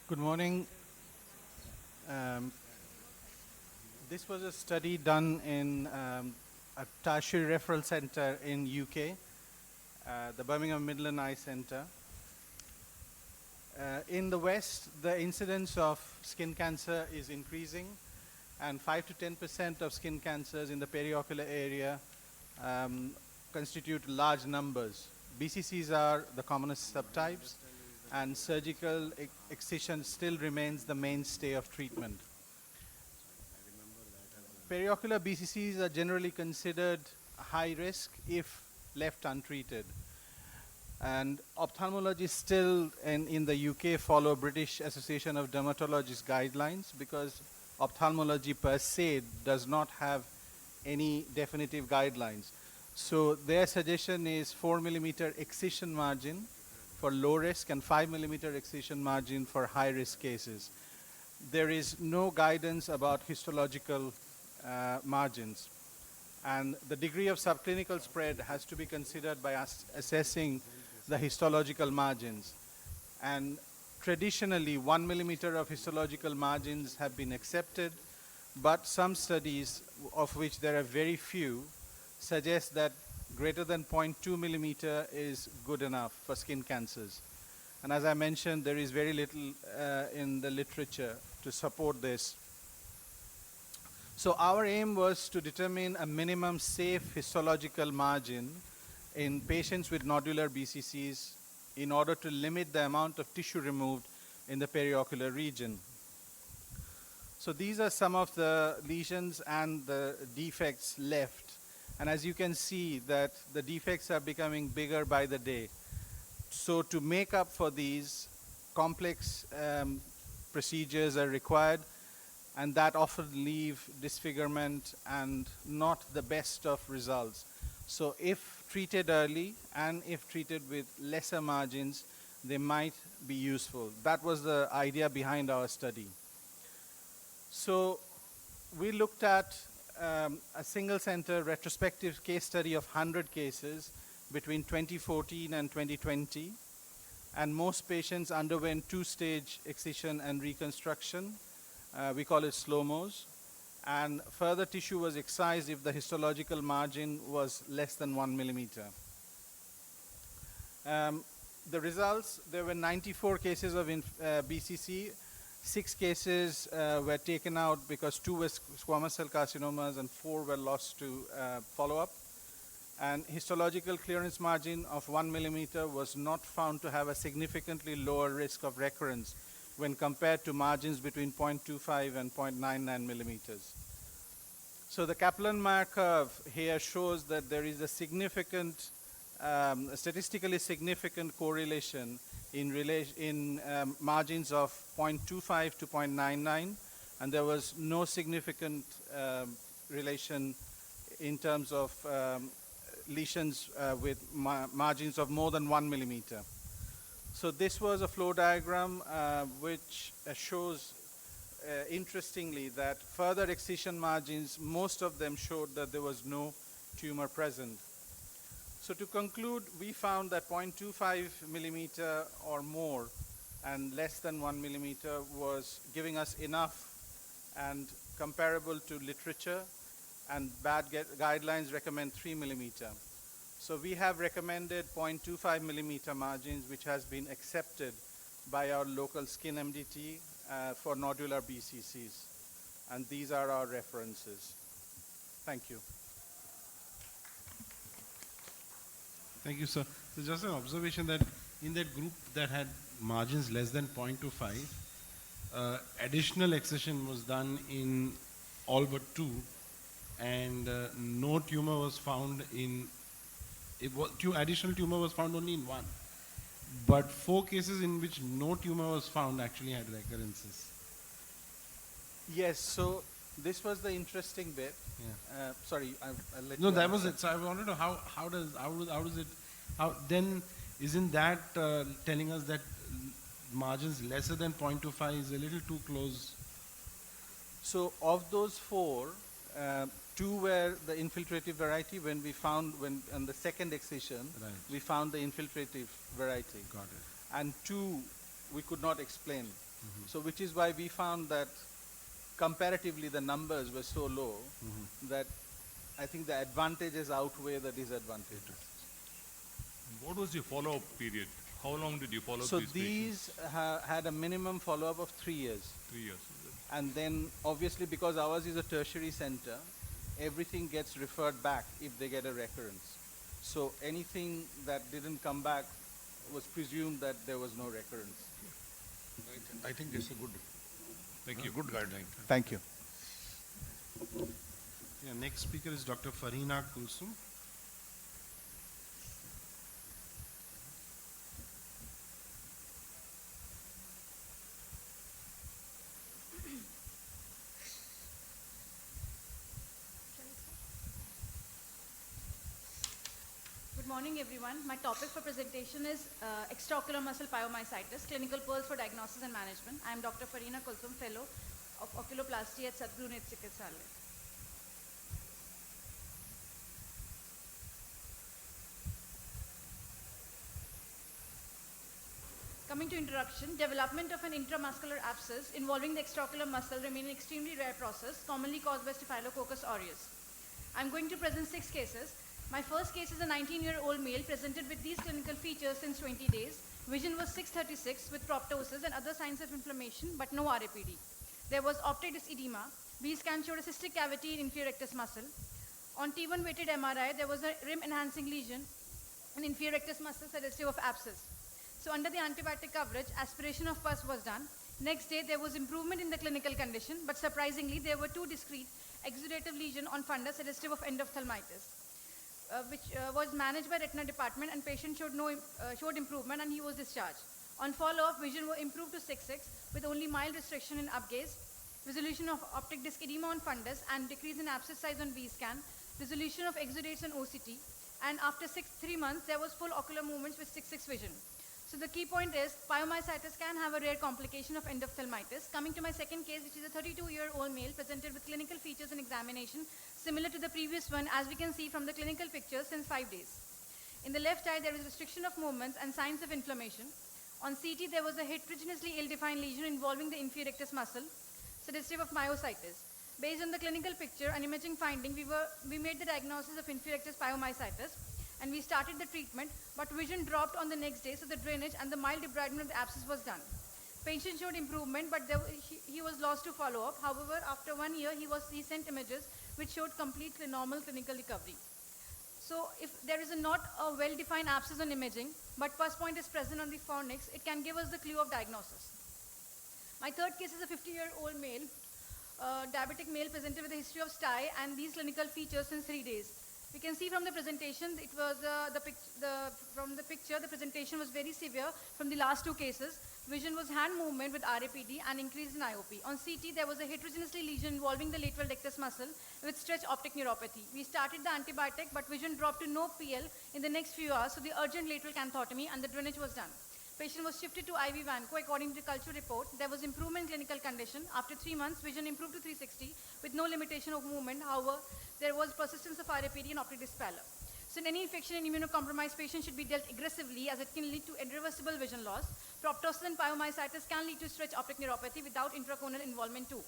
Good morning. Um, this was a study done in a tertiary referral center in UK, the Birmingham Midland Eye Center. In the West, the incidence of skin cancer is increasing, and 5 to 10% of skin cancers in the periocular area constitute large numbers. BCCs are the commonest subtypes, and surgical excision still remains the mainstay of treatment. Periocular BCCs are generally considered high risk if left untreated. And ophthalmologists still in the UK follow British Association of Dermatologists guidelines because ophthalmology per se does not have any definitive guidelines. So their suggestion is 4 millimeter excision margin for low risk and 5 millimeter excision margin for high risk cases. There is no guidance about histological margins. And the degree of subclinical spread has to be considered by us assessing the histological margins. And traditionally, 1 millimeter of histological margins have been accepted, but some studies, of which there are very few, suggest that greater than 0.2 millimeter is good enough for skin cancers. And as I mentioned, there is very little in the literature to support this. So our aim was to determine a minimum safe histological margin in patients with nodular BCCs in order to limit the amount of tissue removed in the periocular region. So these are some of the lesions and the defects left. And as you can see that the defects are becoming bigger by the day. So to make up for these, complex procedures are required, and that often leave disfigurement and not the best of results. So if treated early and if treated with lesser margins, they might be useful. That was the idea behind our study. So we looked at a single center retrospective case study of 100 cases between 2014 and 2020. And most patients underwent two-stage excision and reconstruction. We call it slow-mos. And further tissue was excised if the histological margin was less than 1 millimeter. The results, there were 94 cases of BCC. 6 cases were taken out because 2 were squamous cell carcinomas and 4 were lost to follow-up. And histological clearance margin of 1 millimeter was not found to have a significantly lower risk of recurrence when compared to margins between 0.25 and 0.99 millimeters. So the Kaplan-Meier curve here shows that there is a significant, statistically significant correlation in margins of 0.25 to 0.99, and there was no significant relation in terms of lesions with margins of more than 1 millimeter. So this was a flow diagram which shows, interestingly, that further excision margins, most of them showed that there was no tumor present. So to conclude, we found that 0.25 millimeter or more and less than 1 millimeter was giving us enough and comparable to literature, and bad guidelines recommend 3 millimeter. So we have recommended 0.25 millimeter margins, which has been accepted by our local skin MDT for nodular BCCs. And these are our references. Thank you. Thank you, sir. So just an observation that in that group that had margins less than 0.25, additional excision was done in all but 2, and no tumor was found in, additional tumor was found only in 1. But 4 cases in which no tumor was found actually had recurrences. Yes, so this was the interesting bit. Yeah. Sorry, I'll let you. No, that was it. So I wanted to know how does it, then isn't that telling us that margins lesser than 0.25 is a little too close? So of those 4, 2 were the infiltrative variety. When we found, on the second excision, Right. we found the infiltrative variety. Got it. And 2 we could not explain. So which is why we found that comparatively the numbers were so low that I think the advantages outweigh the disadvantages. What was your follow-up period? How long did you follow up So these these had a minimum follow-up of 3 years. patients? 3 years. And then obviously because ours is a tertiary center, everything gets referred back if they get a recurrence. So anything that didn't come back was presumed that there was no recurrence. I think it's a good, Thank you. good guideline. Thank you. Yeah, next speaker is Dr. Farina Kulsum. Good morning, everyone. My topic for presentation is extraocular muscle pyomyositis, clinical pearls for diagnosis and management. I am Dr. Farina Kulsum, Fellow of Oculoplasty at Sadhguru Net Chikitsalaya. Coming to introduction, development of an intramuscular abscess involving the extraocular muscle remains an extremely rare process, commonly caused by Staphylococcus aureus. I'm going to present 6 cases. My first case is a 19-year-old male presented with these clinical features since 20 days. Vision was 636 with proptosis and other signs of inflammation, but no RAPD. There was optic disc edema. B-scan showed a cystic cavity in inferior rectus muscle. On T1 weighted MRI, there was a rim-enhancing lesion in inferior rectus muscle suggestive of abscess. So under the antibiotic coverage, aspiration of pus was done. Next day, there was improvement in the clinical condition, but surprisingly, there were 2 discrete exudative lesions on fundus suggestive of endophthalmitis. Which was managed by retina department, and patient showed improvement and he was discharged. On follow-up, vision was improved to 6/6 with only mild restriction in upgaze, resolution of optic disc edema on fundus and decrease in abscess size on V-scan, resolution of exudates on OCT, and after 3 months, there was full ocular movements with 6/6 vision. So the key point is pyomyositis can have a rare complication of endophthalmitis. Coming to my second case, which is a 32-year-old male presented with clinical features and examination similar to the previous one, as we can see from the clinical pictures since 5 days. In the left eye, there is restriction of movements and signs of inflammation. On CT, there was a heterogeneously ill-defined lesion involving the inferior rectus muscle, suggestive of myositis. Based on the clinical picture and imaging finding, we made the diagnosis of inferior rectus pyomyositis, and we started the treatment, but vision dropped on the next day, so the drainage and the mild debridement of the abscess was done. Patient showed improvement, but he was lost to follow-up. However, after 1 year, he sent images which showed completely normal clinical recovery. So if there is not a well-defined abscess on imaging, but pus point is present on the fornix, it can give us the clue of diagnosis. My third case is a 50-year-old male, diabetic male presented with a history of STI and these clinical features since 3 days. We can see from the presentation, it was from the picture, the presentation was very severe from the last 2 cases. Vision was hand movement with RAPD and increase in IOP. On CT, there was a heterogeneously lesion involving the lateral rectus muscle with stretch optic neuropathy. We started the antibiotic, but vision dropped to no PL in the next few hours, so the urgent lateral canthotomy and the drainage was done. Patient was shifted to IV Vanco. According to the culture report, there was improvement in clinical condition. After 3 months, vision improved to 360 with no limitation of movement. However, there was persistence of RAPD and optic disc pallor. So in any infection in immunocompromised patient should be dealt aggressively, as it can lead to irreversible vision loss. Proptosis and pyomyositis can lead to stretch optic neuropathy without intracorneal involvement too.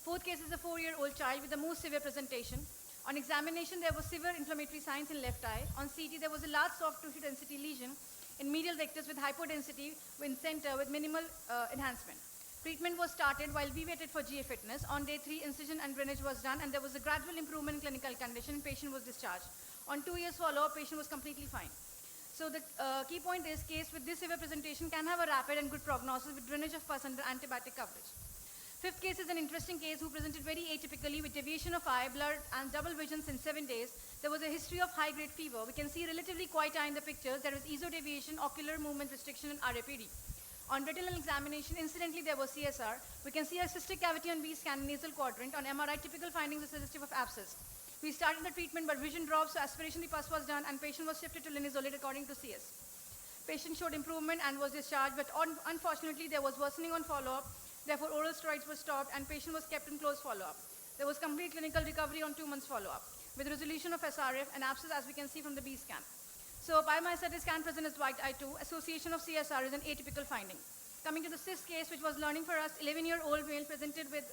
Fourth case is a 4-year-old child with the most severe presentation. On examination, there was severe inflammatory signs in left eye. On CT, there was a large soft tissue density lesion in medial rectus with hypodensity in center with minimal enhancement. Treatment was started while we waited for GA fitness. On day 3, incision and drainage was done, and there was a gradual improvement in clinical condition. Patient was discharged. On 2 years follow-up, patient was completely fine. So the key point is case with this severe presentation can have a rapid and good prognosis with drainage of pus under antibiotic coverage. Fifth case is an interesting case who presented very atypically with deviation of eye, blur, and double vision in 7 days. There was a history of high-grade fever. We can see relatively quiet eye in the pictures. There is ESO-deviation, ocular movement restriction, and RAPD. On retinal examination, incidentally, there was CSR. We can see a cystic cavity on B-scan in nasal quadrant. On MRI, typical findings are suggestive of abscess. We started the treatment, but vision dropped, so aspiration the pus was done, and patient was shifted to linezolid according to CS. Patient showed improvement and was discharged, but unfortunately, there was worsening on follow-up. Therefore, oral steroids were stopped, and patient was kept in close follow-up. There was complete clinical recovery on 2 months follow-up, with resolution of SRF and abscess, as we can see from the B-scan. So pyomyositis can present as white eye too. Association of CSR is an atypical finding. Coming to the cyst case, which was learning for us, 11-year-old male presented with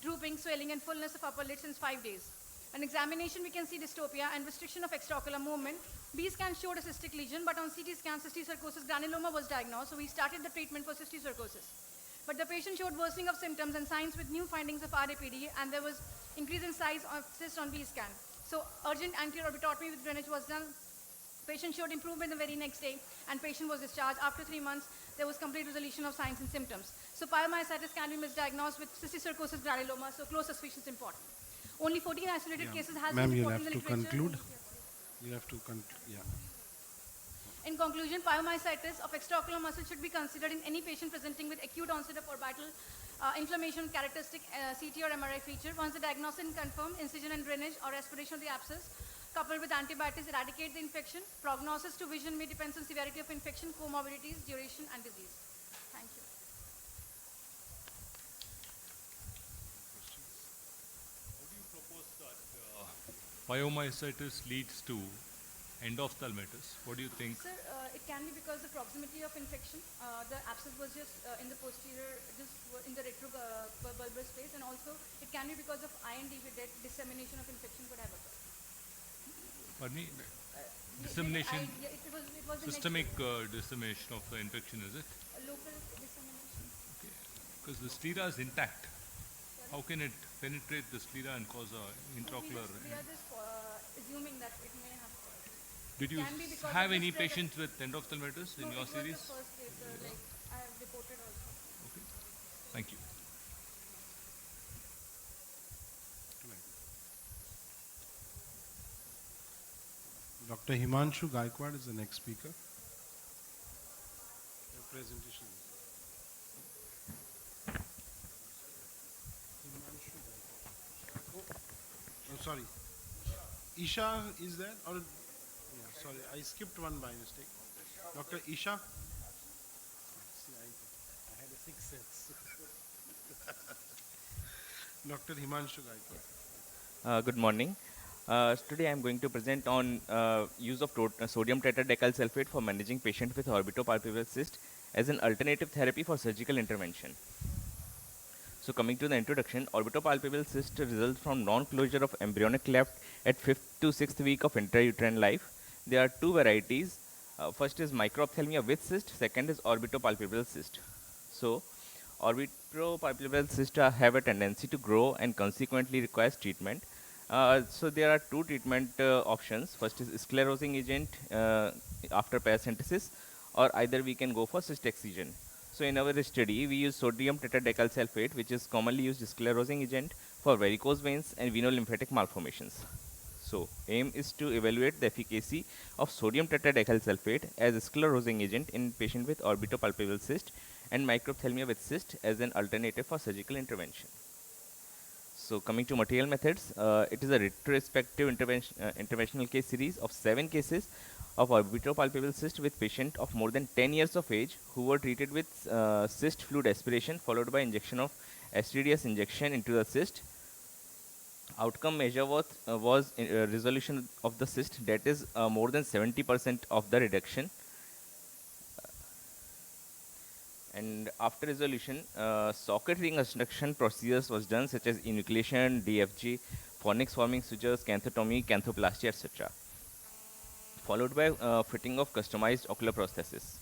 drooping, swelling, and fullness of upper lid since 5 days. On examination, we can see dystopia and restriction of extraocular movement. B scan showed a cystic lesion, but on CT scan, cysticercosis granuloma was diagnosed, so we started the treatment for cysticercosis. But the patient showed worsening of symptoms and signs with new findings of RAPD, and there was increase in size of cyst on B scan. So urgent anterior orbitotomy with drainage was done. Patient showed improvement the very next day, and patient was discharged. After 3 months, there was complete resolution of signs and symptoms. So pyomyositis can be misdiagnosed with cysticercosis granuloma, so close suspicion is important. Only 14 isolated cases has been reported in the literature. Conclude. You have to conclude. Yeah. In conclusion, pyomyositis of extraocular muscle should be considered in any patient presenting with acute onset of orbital inflammation characteristic CT or MRI feature. Once the diagnosis is confirmed, incision and drainage or aspiration of the abscess, coupled with antibiotics, eradicate the infection. Prognosis to vision may depend on severity of infection, comorbidities, duration, and disease. Thank you. How do you propose that pyomyositis leads to endophthalmitis? What do you think? Sir, it can be because the proximity of infection. The abscess was just in the posterior, just in the retrobulbar space, and also it can be because of IND with that dissemination of infection could have occurred. Pardon me? Dissemination, It was systemic dissemination of the infection, is it? Local dissemination. Okay. Because the sclera is intact. How can it penetrate the sclera and cause a intraocular? We are just assuming that it may have. Did you Can be because have of any the spread patients with endophthalmitis in No, your it was series? the first case, like I have reported also. Okay. Thank you. Dr. Himanshu Gaikwad is the next speaker. Your presentation. Himanshu Gaikwad. Oh, sorry. Isha is there? Or yeah, sorry, I skipped one by mistake. Dr. Isha. See, I had a 6 sets. Dr. Himanshu Gaikwad. Good morning. Today I am going to present on use of sodium tetradecyl sulfate for managing patient with orbitopalpebral cyst as an alternative therapy for surgical intervention. So coming to the introduction, orbitopalpebral cyst results from non-closure of embryonic cleft at 5th to 6th week of intrauterine life. There are two varieties. First is microphthalmia with cyst, second is orbitopalpebral cyst. So orbitopalpebral cysts have a tendency to grow and consequently requires treatment. So there are two treatment options. First is sclerosing agent after paracentesis, or either we can go for cyst excision. So in our study, we use sodium tetradecyl sulfate, which is commonly used sclerosing agent for varicose veins and venolymphatic malformations. So aim is to evaluate the efficacy of sodium tetradecyl sulfate as a sclerosing agent in patient with orbitopalpebral cyst and microphthalmia with cyst as an alternative for surgical intervention. So coming to material methods, it is a retrospective interventional case series of 7 cases of orbitopalpebral cyst with patient of more than 10 years of age who were treated with cyst fluid aspiration followed by injection of STDS injection into the cyst. Outcome measure was resolution of the cyst, that is more than 70% of the reduction. And after resolution, socket reconstruction procedures was done such as enucleation, DFG, fornix forming sutures, canthotomy, canthoplasty, etc. Followed by fitting of customized ocular prosthesis.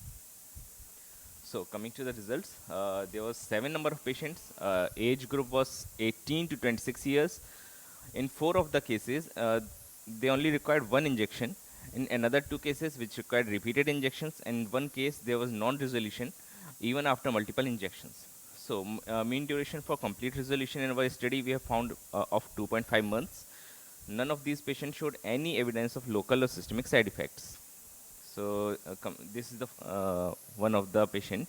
So coming to the results, there was 7 number of patients. Age group was 18 to 26 years. In 4 of the cases, they only required 1 injection. In another 2 cases, which required repeated injections, and 1 case there was non-resolution even after multiple injections. So mean duration for complete resolution in our study we have found of 2.5 months. None of these patients showed any evidence of local or systemic side effects. So this is the one of the patient.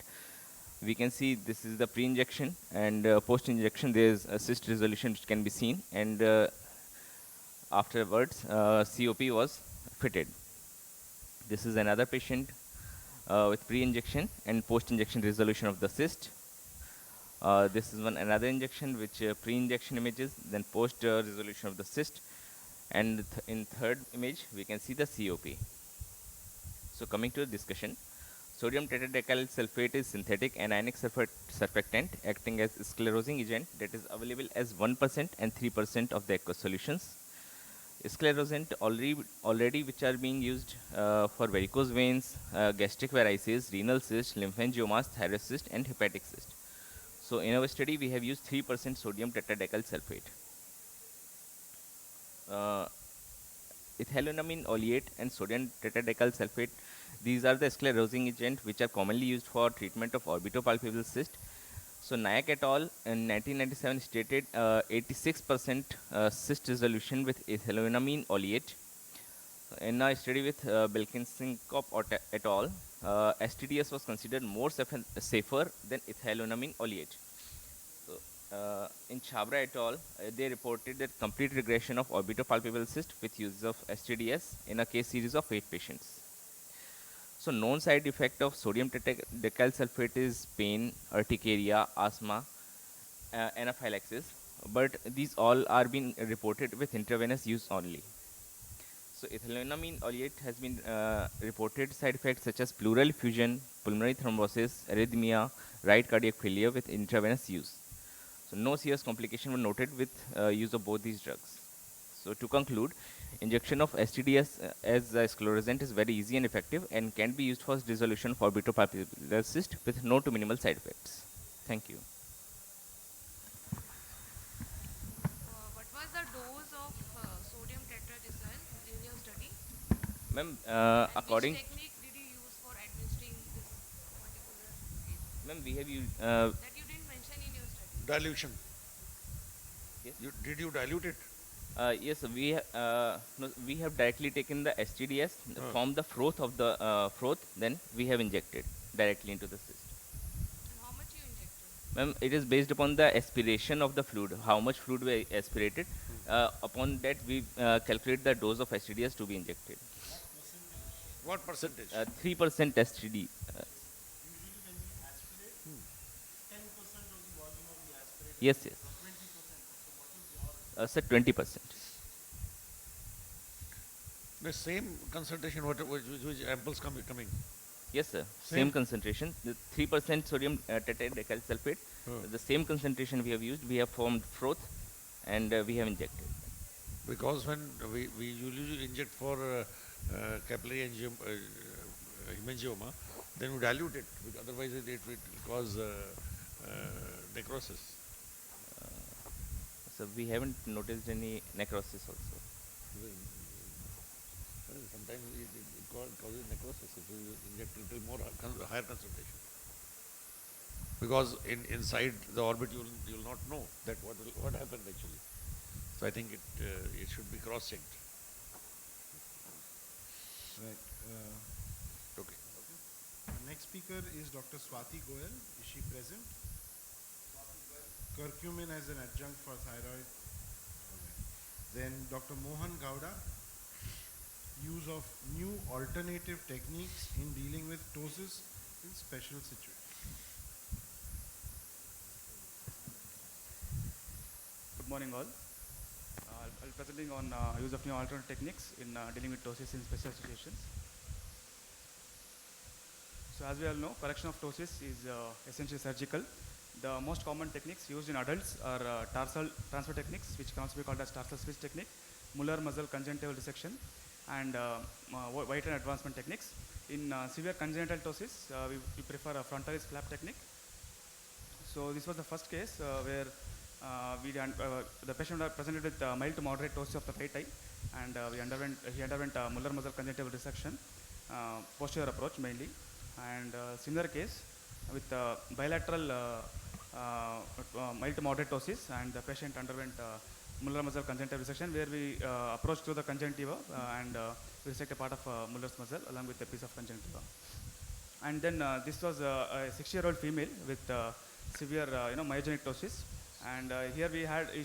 We can see this is the pre-injection, and post-injection there is a cyst resolution which can be seen, and afterwards COP was fitted. This is another patient with pre-injection and post-injection resolution of the cyst. This is another injection which pre-injection images, then post resolution of the cyst, and in third image we can see the COP. So coming to the discussion. Sodium tetradecyl sulfate is synthetic anionic surfactant acting as sclerosing agent that is available as 1% and 3% of the aqueous solutions. Sclerosant already which are being used for varicose veins, gastric varices, renal cyst, lymphangiomas, thyroid cyst, and hepatic cyst. So in our study, we have used 3% sodium tetradecyl sulfate. Uh, Ethylenamine oleate and sodium tetradecyl sulfate, these are the sclerosing agent which are commonly used for treatment of orbitopalpebral cyst. So Nayak et al. In 1997 stated 86% cyst resolution with ethylenamine oleate. In a study with Belkinsinkop et al., STDS was considered more safer than ethylenamine oleate. So, in Chabra et al., they reported that complete regression of orbitopalpebral cyst with use of STDS in a case series of 8 patients. So known side effect of sodium tetradecyl sulfate is pain, urticaria, asthma, anaphylaxis, but these all are being reported with intravenous use only. So ethylenamine oleate has been reported side effects such as pleural effusion, pulmonary thrombosis, arrhythmia, right cardiac failure with intravenous use. So no serious complication were noted with use of both these drugs. So to conclude, injection of STDS as a sclerosant is very easy and effective and can be used for dissolution of orbitopalpebral cyst with no to minimal side effects. Thank you. What was the dose of sodium tetradecyl in your study? Ma'am, And according, which technique did you use for administering this particular case? ma'am, we have used, That you didn't mention in your study. Dilution. Yes. Did you dilute it? yes, no, we have directly taken the STDS from the froth of the froth, then we have injected directly into the cyst. And how much you injected? Ma'am, it is based upon the aspiration of the fluid, how much fluid we aspirated. Upon that, we calculate the dose of STDS to be injected. What percentage? 3% STD. Yes, yes. Sir, 20%. The same concentration which ampoules coming. Yes, sir. Same? Same concentration. The 3% sodium tetradecyl sulfate. The same concentration we have used. We have formed froth, and we have injected. Because when we usually inject for capillary hemangioma, then we dilute it. Otherwise, it will cause necrosis. So we haven't noticed any necrosis also. Sometimes it causes necrosis if you inject a little more higher concentration. Because inside the orbit you will not know that what happened actually. So I think it should be cross-checked. Right. Okay. Next speaker is Dr. Swati Goyal. Is she present? Curcumin as an adjunct for thyroid. Okay. Then Dr. Mohan Gowda, use of new alternative techniques in dealing with ptosis in special situations. Good morning all. I'll be presenting on use of new alternative techniques in dealing with ptosis in special situations. So as we all know, correction of ptosis is essentially surgical. The most common techniques used in adults are tarsal transfer techniques, which can also be called as tarsal switch technique, Muller muscle conjunctival dissection, and white and advancement techniques. In severe congenital ptosis, we prefer a frontalis flap technique. So this was the first case where the patient was presented with mild to moderate ptosis of the right eye, and he underwent Muller muscle conjunctival dissection, posterior approach mainly, and similar case with bilateral mild to moderate ptosis, and the patient underwent Muller muscle conjunctival dissection, where we approached through the conjunctiva and we resect a part of Muller's muscle along with a piece of conjunctiva. And then this was a 60-year-old female with severe myogenic ptosis, and here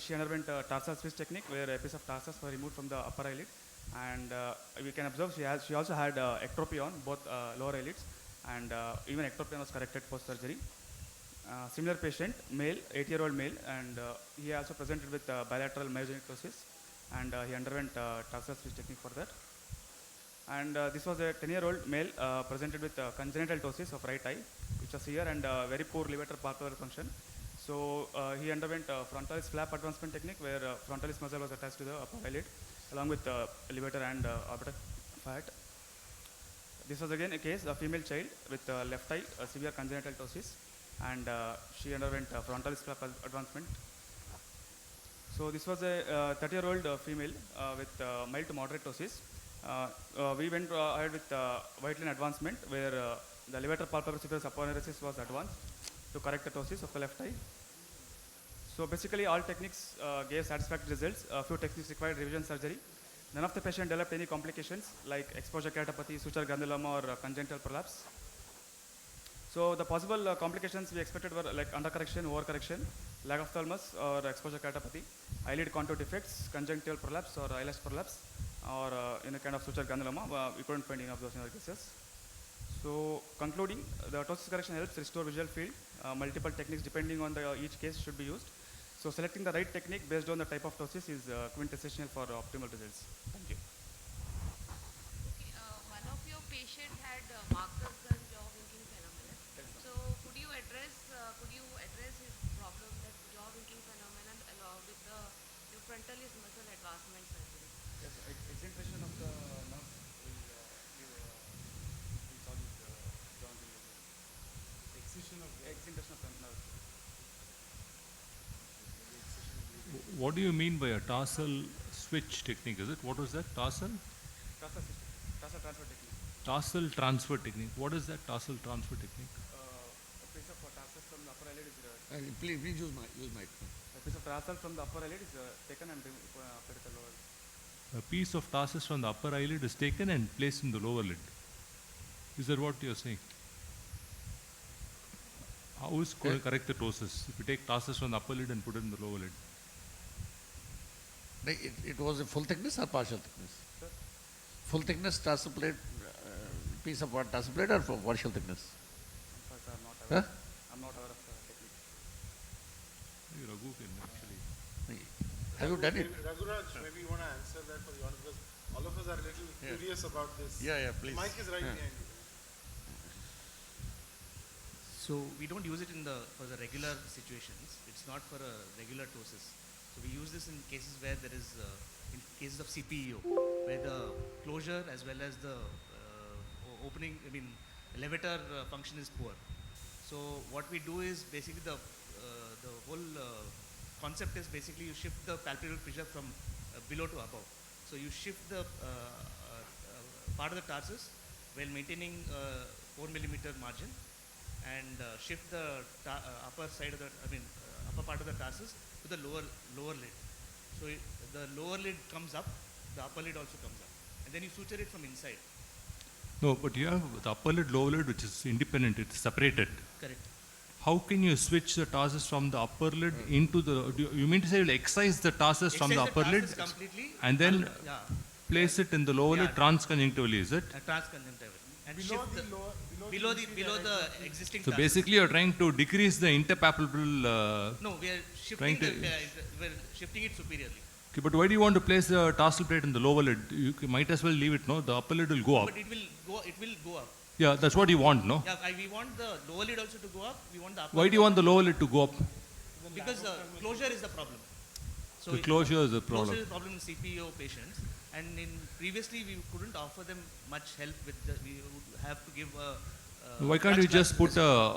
she underwent tarsal switch technique, where a piece of tarsus was removed from the upper eyelid, and we can observe she also had ectropy on both lower eyelids, and even ectropy was corrected post surgery. Similar patient, male, 80-year-old male, and he also presented with bilateral myogenic ptosis, and he underwent tarsal switch technique for that. And this was a 10-year-old male presented with congenital ptosis of right eye, which was here, and very poor levator palpebral function. So he underwent frontalis flap advancement technique, where frontalis muscle was attached to the upper eyelid, along with levator and orbital fat. This was again a case, a female child with left eye severe congenital ptosis, and she underwent frontalis flap advancement. So this was a 30-year-old female with mild to moderate ptosis. We went ahead with white line advancement, where the levator palpebral superior aponeurosis was advanced to correct the ptosis of the left eye. So basically all techniques gave satisfactory results. A few techniques required revision surgery. None of the patient developed any complications like exposure keratopathy, suture granuloma, or congenital prolapse. So the possible complications we expected were like undercorrection, overcorrection, lack of thalmus, or exposure keratopathy, eyelid contour defects, conjunctival prolapse or eyelash prolapse, or in a kind of suture granuloma. We couldn't find any of those in our cases. So concluding, the ptosis correction helps restore visual field. Multiple techniques depending on each case should be used. So selecting the right technique based on the type of ptosis is quintessential for optimal results. Thank you. Okay, one of your patient had markers and jaw winking phenomenon. So could you address his problem, that jaw winking phenomenon, along with the frontalis muscle advancement surgery? Yes, excitation of the nerve will solve this jaw winking. Excision of Excitation of the nerve. What do you mean by a tarsal switch technique? Is it? What was that? Tarsal? Tarsal transfer technique. Tarsal transfer technique. What is that tarsal transfer technique? A piece of tarsus from the upper eyelid is Please use my. a piece of tarsal from the upper eyelid is taken and put at the lower. A piece of tarsus from the upper eyelid is taken and placed in the lower lid. Is that what you're saying? How is correct the ptosis? If you take tarsus from the upper lid and put it in the lower lid. It was a full thickness or partial thickness? Sir? Full thickness tarsal plate, piece of what, tarsal plate or partial thickness? I'm not aware of the technique. Raghu can actually. Have you done it? Raghuraj, maybe you want to answer that for the audience, because all of us are a little curious about this. Yeah, please. Mike is right behind you. So we don't use it for the regular situations. It's not for a regular ptosis. So we use this in cases where there is, in cases of CPEO, where the closure as well as the opening, levator function is poor. So what we do is basically the whole concept is basically you shift the palpebral fissure from below to above. So you shift the part of the tarsus while maintaining 4 millimeter margin, and shift the upper side of the, upper part of the tarsus to the lower lid. So the lower lid comes up, the upper lid also comes up, and then you suture it from inside. No, but you have the upper lid, lower lid, which is independent. It's separated. Correct. How can you switch the tarsus from the upper lid into the? You mean to say you'll excise the tarsus from the upper lid and then place it in the lower lid transconjunctivally? Is it? Transconjunctivally. And below the existing. So basically, you're trying to decrease the interpalpebral. No, we are shifting we're shifting it superiorly. Okay, but why do you want to place the tarsal plate in the lower lid? You might as well leave it, no? The upper lid will go up. But it will go up. Yeah, that's what you want, no? Yeah, we want the lower lid also to go up. We want the upper. Why do you want the lower lid to go up? Because the closure is the problem. So the closure is the problem. Closure is the problem in CPO patients, and previously we couldn't offer them much help with we would have to give a. Why can't you just put a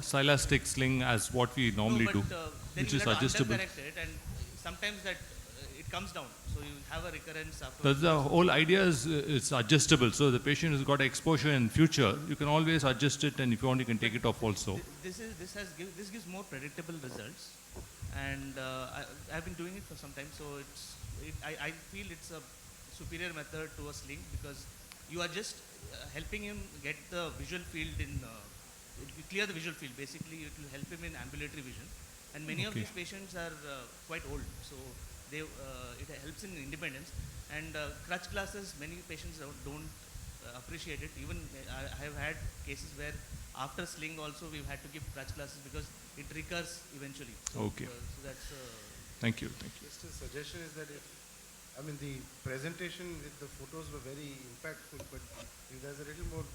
silastic sling as what we normally do, then which you is have to adjustable? undercorrect it, and sometimes that it comes down, so you have a recurrence after. That's the whole idea is it's adjustable. So the patient has got exposure in future. You can always adjust it, and if you want, you can take it off also. This gives more predictable results, and I've been doing it for some time. So I feel it's a superior method to a sling, because you are just helping him get the visual field it will clear the visual field. Basically, it will help him in ambulatory vision, and many of these patients are quite old, so it helps in independence. And crutch glasses, many patients don't appreciate it. Even I have had cases where after sling also we've had to give crutch glasses because it recurs eventually. So, Okay. so that's. Thank you. Just a suggestion is that if I mean, the presentation with the photos were very impactful, but if there's a little more,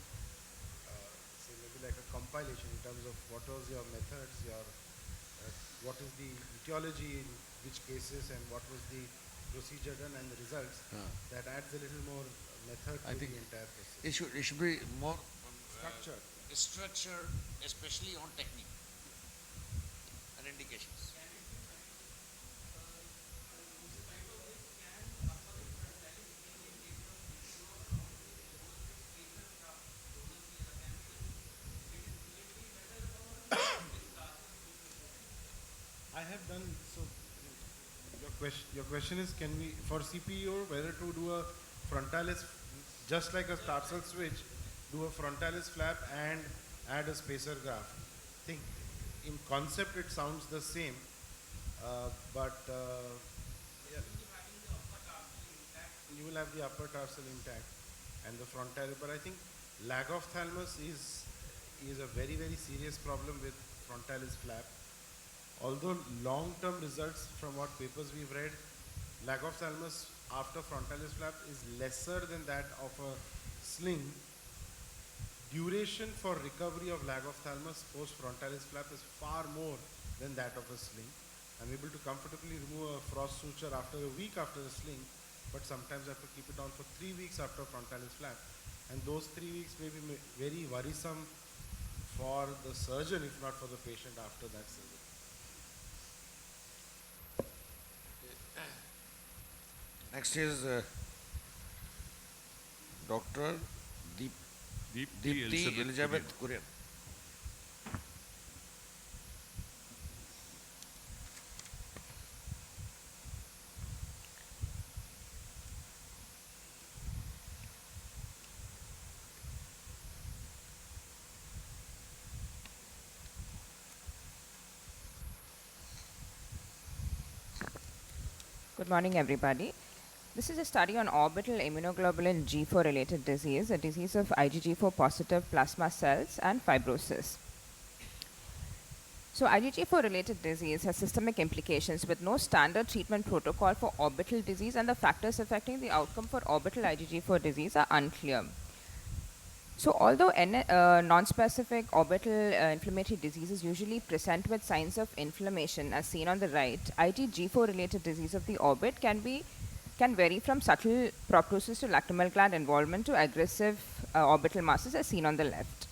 say maybe like a compilation in terms of what was your methods, what is the etiology in which cases, and what was the procedure done and the results, that adds a little more method to the entire process. It should be more Structured. structured, especially on technique and indications. I have done, so your question is, can we, for CPEO, whether to do a frontalis, just like a tarsal switch, do a frontalis flap and add a spacer graph. I think in concept it sounds the same, but yeah. You will have the upper tarsal intact and the frontalis, but I think lag of thalamus is a very, very serious problem with frontalis flap. Although long-term results from what papers we've read, lag of thalamus after frontalis flap is lesser than that of a sling. Duration for recovery of lag of thalamus post frontalis flap is far more than that of a sling. I'm able to comfortably remove a frost suture after a week after a sling, but sometimes I have to keep it on for 3 weeks after frontalis flap. And those 3 weeks may be very worrisome for the surgeon, if not for the patient after that surgery. Next is Dr. Deepti Elizabeth Kurian. Good morning, everybody. This is a study on orbital immunoglobulin G4 related disease, a disease of IgG4 positive plasma cells and fibrosis. So IgG4 related disease has systemic implications with no standard treatment protocol for orbital disease, and the factors affecting the outcome for orbital IgG4 disease are unclear. So although non-specific orbital inflammatory diseases usually present with signs of inflammation as seen on the right, IgG4 related disease of the orbit can vary from subtle proptosis to lacrimal gland involvement to aggressive orbital masses as seen on the left.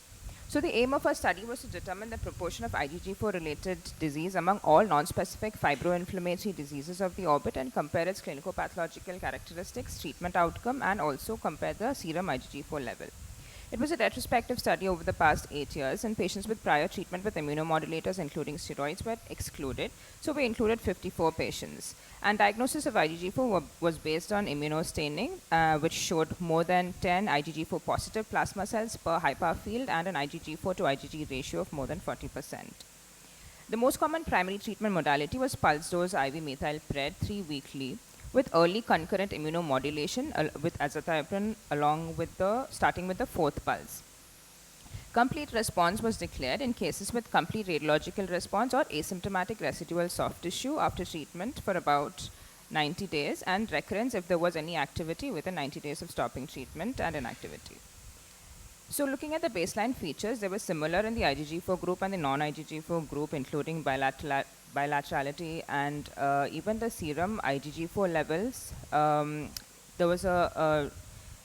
So the aim of our study was to determine the proportion of IgG4 related disease among all non-specific fibroinflammatory diseases of the orbit and compare its clinical pathological characteristics, treatment outcome, and also compare the serum IgG4 level. It was a retrospective study over the past 8 years, and patients with prior treatment with immunomodulators, including steroids, were excluded. So we included 54 patients. And diagnosis of IgG4 was based on immunostaining, which showed more than 10 IgG4 positive plasma cells per high-power field and an IgG4 to IgG ratio of more than 40%. The most common primary treatment modality was pulse dose IV methylpred 3 weekly, with early concurrent immunomodulation with azathioprine starting with the 4th pulse. Complete response was declared in cases with complete radiological response or asymptomatic residual soft tissue after treatment for about 90 days, and recurrence if there was any activity within 90 days of stopping treatment and inactivity. So looking at the baseline features, they were similar in the IgG4 group and the non-IgG4 group, including bilaterality and even the serum IgG4 levels. There was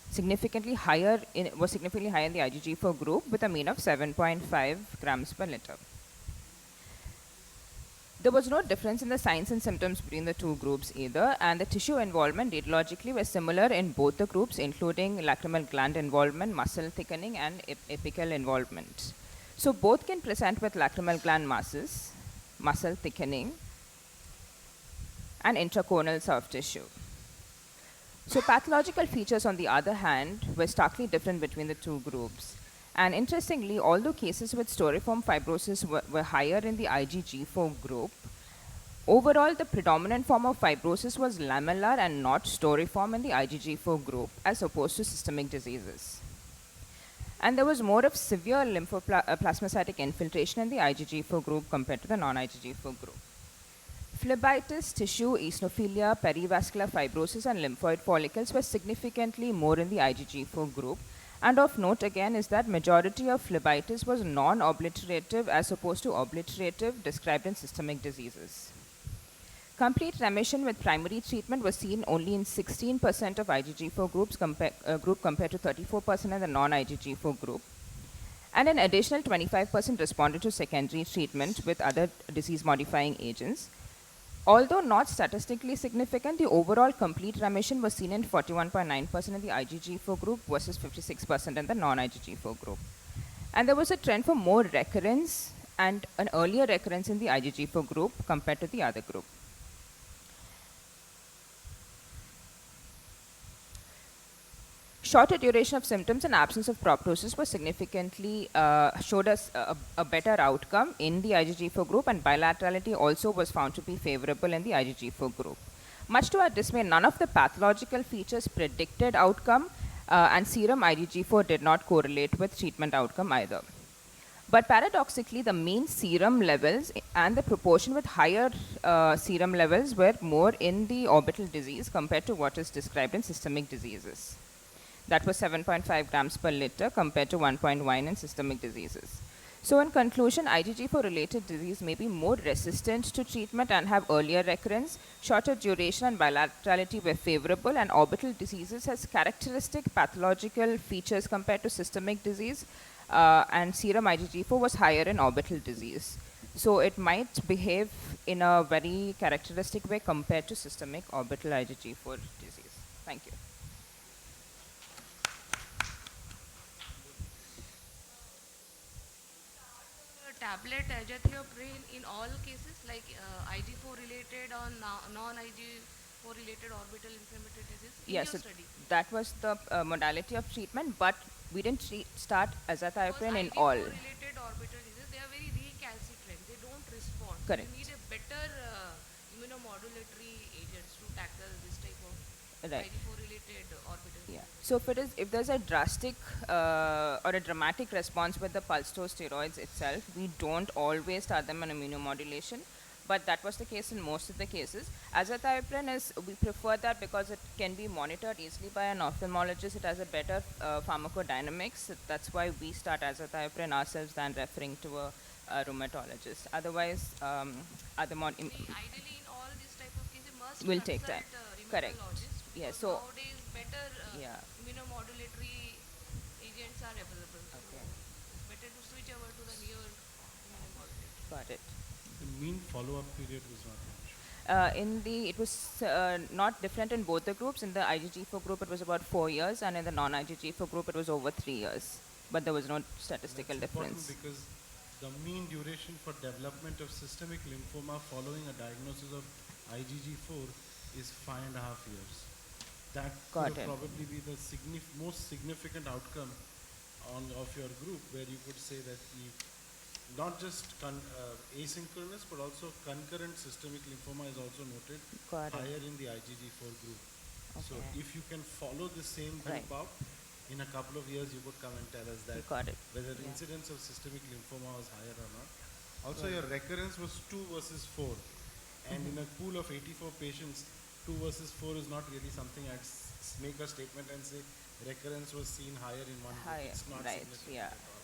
significantly higher in the IgG4 group with a mean of 7.5 grams per liter. There was no difference in the signs and symptoms between the two groups either, and the tissue involvement radiologically was similar in both the groups, including lacrimal gland involvement, muscle thickening, and apical involvement. So both can present with lacrimal gland masses, muscle thickening, and intracorneal soft tissue. So pathological features, on the other hand, were starkly different between the two groups. And interestingly, although cases with storiform fibrosis were higher in the IgG4 group, overall the predominant form of fibrosis was lamellar and not storiform in the IgG4 group, as opposed to systemic diseases. And there was more of severe lymphoplasmacytic infiltration in the IgG4 group compared to the non-IgG4 group. Phlebitis, tissue, eosinophilia, perivascular fibrosis, and lymphoid follicles were significantly more in the IgG4 group. And of note again is that majority of phlebitis was non-obliterative as opposed to obliterative described in systemic diseases. Complete remission with primary treatment was seen only in 16% of IgG4 group compared to 34% in the non-IgG4 group. And an additional 25% responded to secondary treatment with other disease-modifying agents. Although not statistically significant, the overall complete remission was seen in 41.9% in the IgG4 group versus 56% in the non-IgG4 group. And there was a trend for more recurrence and an earlier recurrence in the IgG4 group compared to the other group. Shorter duration of symptoms and absence of proptosis was significantly showed us a better outcome in the IgG4 group, and bilaterality also was found to be favorable in the IgG4 group. Much to our dismay, none of the pathological features predicted outcome, and serum IgG4 did not correlate with treatment outcome either. But paradoxically, the mean serum levels and the proportion with higher serum levels were more in the orbital disease compared to what is described in systemic diseases. That was 7.5 grams per liter compared to 1.1 in systemic diseases. So in conclusion, IgG4 related disease may be more resistant to treatment and have earlier recurrence. Shorter duration and bilaterality were favorable, and orbital diseases has characteristic pathological features compared to systemic disease, and serum IgG4 was higher in orbital disease. So it might behave in a very characteristic way compared to systemic orbital IgG4 disease. Thank you. Tablet azathioprine in all cases, like IG4 related or non-IG4 related orbital inflammatory disease in Yes, your study? that was the modality of treatment, but we didn't start azathioprine in IG4 all. related orbital diseases, they are very recalcitrant. They don't respond. Correct. You need a better immunomodulatory agents to tackle this type of Right. IG4 related orbital. Yeah. So if there's a drastic or a dramatic response with the pulse dose steroids itself, we don't always start them on immunomodulation, but that was the case in most of the cases. Azathioprine we prefer that because it can be monitored easily by an ophthalmologist. It has a better pharmacodynamics. That's why we start azathioprine ourselves than referring to a rheumatologist. Otherwise, Ideally, in all these type of cases, must will take consult time. Correct. rheumatologist. Yeah. Because So nowadays better yeah. immunomodulatory agents are available. Okay. So it's better to switch over to the newer immunomodulator. Got it. The mean follow-up period was not mentioned. It was not different in both the groups. In the IgG4 group, it was about 4 years, and in the non-IgG4 group, it was over 3 years. But there was no statistical That's difference. important because the mean duration for development of systemic lymphoma following a diagnosis of IgG4 is 5.5 years. That could probably be the most significant outcome of your group, where you could say that not just asynchronous, but also concurrent systemic lymphoma is also noted higher in the IgG4 group. Okay. So if you can follow the same group out, in a couple of years you could come and tell us that whether the incidence of systemic lymphoma was higher or not. Also your recurrence was 2 versus 4. And in a pool of 84 patients, 2 versus 4 is not really something I'd make a statement and say recurrence was seen higher in one group. It's not significant at all.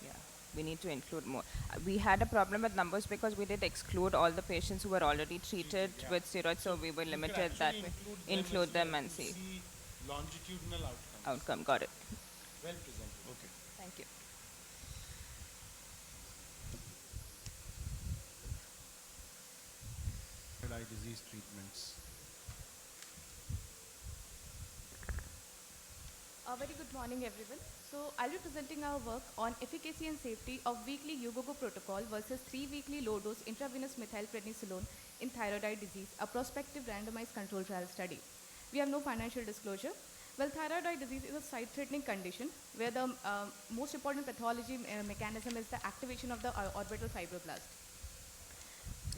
Yeah. We need to include more. We had a problem with numbers because we did exclude all the patients who were already treated with steroids, so we were limited that way. Include them and see longitudinal outcome. Got it. Well presented. Okay. Thank you. Eye disease treatments. A very good morning, everyone. So I'll be presenting our work on efficacy and safety of weekly UGOGO protocol versus 3 weekly low-dose intravenous methylprednisolone in thyroid eye disease, a prospective randomized controlled trial study. We have no financial disclosure. Well, thyroid eye disease is a sight-threatening condition where the most important pathology mechanism is the activation of the orbital fibroblast.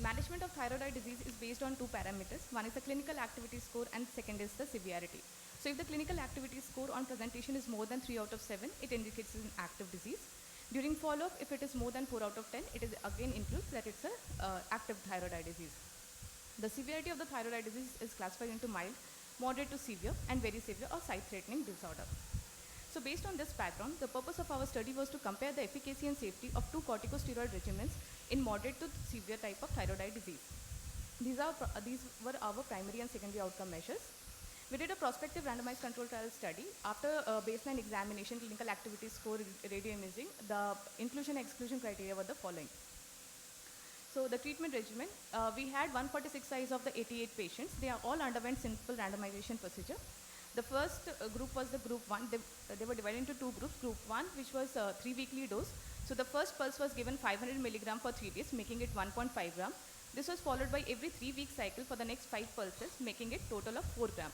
Management of thyroid eye disease is based on 2 parameters. One is the clinical activity score and second is the severity. So if the clinical activity score on presentation is more than 3 out of 7, it indicates an active disease. During follow-up, if it is more than 4 out of 10, it is again includes that it's a active thyroid eye disease. The severity of the thyroid eye disease is classified into mild, moderate to severe, and very severe or sight-threatening disorder. So based on this background, the purpose of our study was to compare the efficacy and safety of 2 corticosteroid regimens in moderate to severe type of thyroid eye disease. These were our primary and secondary outcome measures. We did a prospective randomized control trial study. After baseline examination, clinical activity score, radio imaging, the inclusion and exclusion criteria were the following. So the treatment regimen, we had 146 eyes of the 88 patients. They are all underwent simple randomization procedure. The first group was the group 1. They were divided into 2 groups. Group 1, which was 3 weekly dose. So the first pulse was given 500 milligram for 3 days, making it 1.5 gram. This was followed by every 3-week cycle for the next 5 pulses, making it total of 4 gram.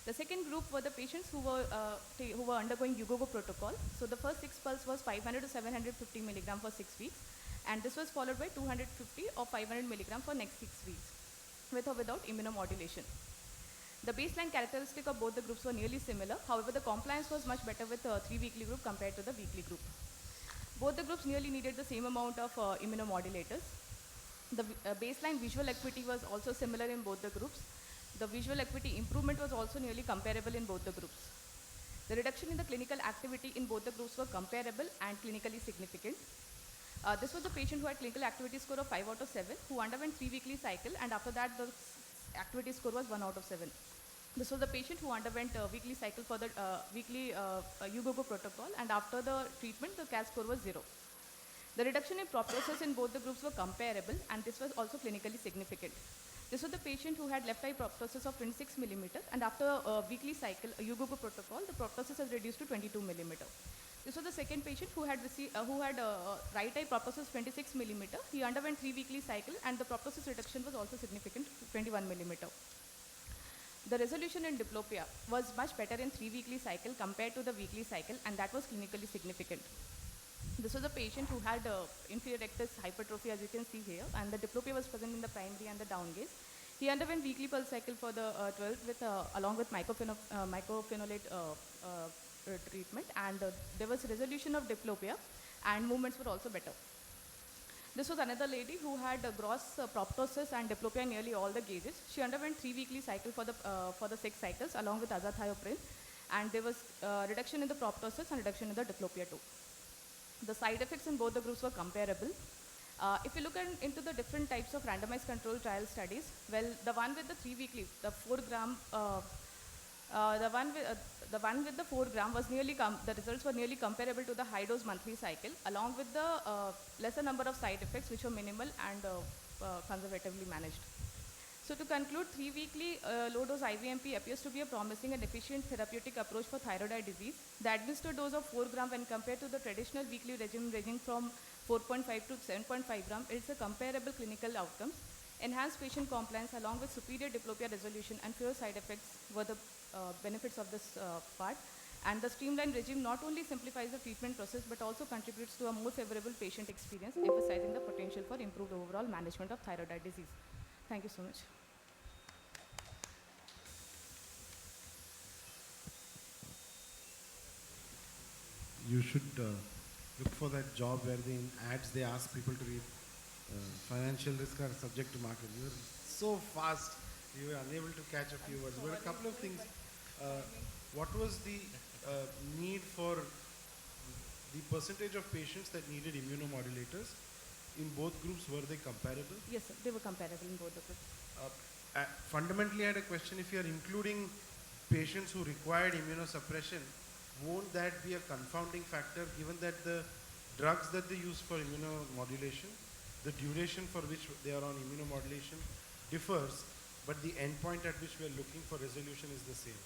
The second group were the patients who were undergoing UGOGO protocol. So the first 6 pulse was 500 to 750 milligram for 6 weeks. And this was followed by 250 or 500 milligram for next 6 weeks, with or without immunomodulation. The baseline characteristic of both the groups were nearly similar. However, the compliance was much better with the 3 weekly group compared to the weekly group. Both the groups nearly needed the same amount of immunomodulators. The baseline visual acuity was also similar in both the groups. The visual acuity improvement was also nearly comparable in both the groups. The reduction in the clinical activity in both the groups were comparable and clinically significant. This was the patient who had clinical activity score of 5 out of 7, who underwent 3 weekly cycle, and after that the activity score was 1 out of 7. This was the patient who underwent a weekly cycle for the weekly UGOGO protocol, and after the treatment, the CAS score was 0. The reduction in proptosis in both the groups were comparable, and this was also clinically significant. This was the patient who had left eye proptosis of 26 millimeter, and after a weekly cycle, a UGOGO protocol, the proptosis was reduced to 22 millimeter. This was the second patient who had right eye proptosis 26 millimeter. He underwent 3 weekly cycle, and the proptosis reduction was also significant, 21 millimeter. The resolution in diplopia was much better in 3 weekly cycle compared to the weekly cycle, and that was clinically significant. This was a patient who had inferior rectus hypertrophy, as you can see here, and the diplopia was present in the primary and the down gaze. He underwent weekly pulse cycle for the 12 with, along with mycophenolate treatment, and there was resolution of diplopia, and movements were also better. This was another lady who had gross proptosis and diplopia in nearly all the gazes. She underwent 3 weekly cycle for the 6 cycles along with azathioprine, and there was reduction in the proptosis and reduction in the diplopia too. The side effects in both the groups were comparable. If you look into the different types of randomized control trial studies, well, the one with the 3 weekly, the 4 gram, the one with the 4 gram was nearly the results were nearly comparable to the high dose monthly cycle, along with the lesser number of side effects, which were minimal and conservatively managed. So to conclude, 3 weekly low dose IVMP appears to be a promising and efficient therapeutic approach for thyroid eye disease. The administered dose of 4 gram when compared to the traditional weekly regime ranging from 4.5 to 7.5 gram is a comparable clinical outcomes. Enhanced patient compliance along with superior diplopia resolution and fewer side effects were the benefits of this part. And the streamlined regime not only simplifies the treatment process but also contributes to a more favorable patient experience, emphasizing the potential for improved overall management of thyroid eye disease. Thank you so much. You should look for that job where in ads they ask people to read financial risk are subject to market. You were so fast, you were unable to catch a few words. There were a couple of things. What was the need for the percentage of patients that needed immunomodulators? In both groups, were they comparable? Yes, sir, they were comparable in both the groups. Fundamentally, I had a question. If you are including patients who required immunosuppression, won't that be a confounding factor given that the drugs that they use for immunomodulation, the duration for which they are on immunomodulation differs, but the endpoint at which we are looking for resolution is the same.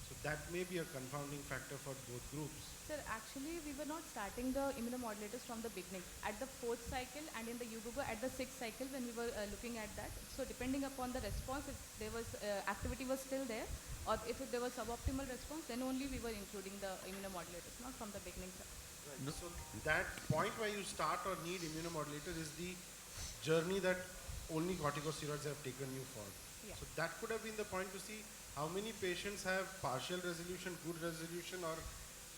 So that may be a confounding factor for both groups. Sir, actually we were not starting the immunomodulators from the beginning. At the 4th cycle and in the UGOGO at the 6th cycle when we were looking at that. So depending upon the response, if there was activity was still there, or if there was suboptimal response, then only we were including the immunomodulators, not from the beginning. Right. So that point where you start or need immunomodulator is the journey that only corticosteroids have taken you for. Yeah. So that could have been the point to see how many patients have partial resolution, good resolution, or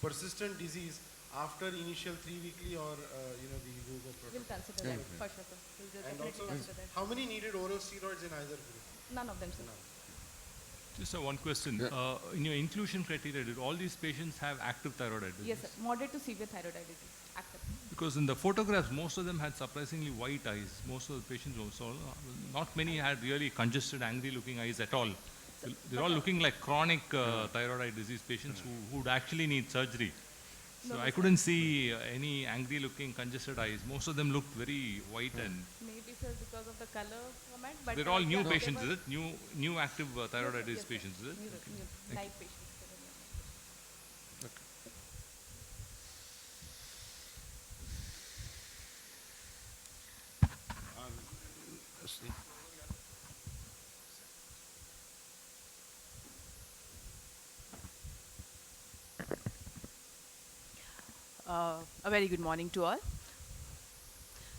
persistent disease after initial 3 weekly or the Hugo protocol? We'll consider that for sure, sir. We'll And definitely also, consider that. how many needed oral steroids in either group? None of them, sir. Just one question. In your inclusion criteria, did all these patients have active thyroid eye disease? Yes, sir. Moderate to severe thyroid eye disease. Active. Because in the photographs, most of them had surprisingly white eyes. Most of the patients also, not many had really congested, angry-looking eyes at all. They're all looking like chronic thyroid eye disease patients who would actually need surgery. So I couldn't see any angry-looking, congested eyes. Most of them looked very white and. Maybe, sir, because of the color format. But They're all new yeah, patients, is it? New active thyroid eye disease patients, is it? New, Okay. new, Thank live you. patients. A very good morning to all.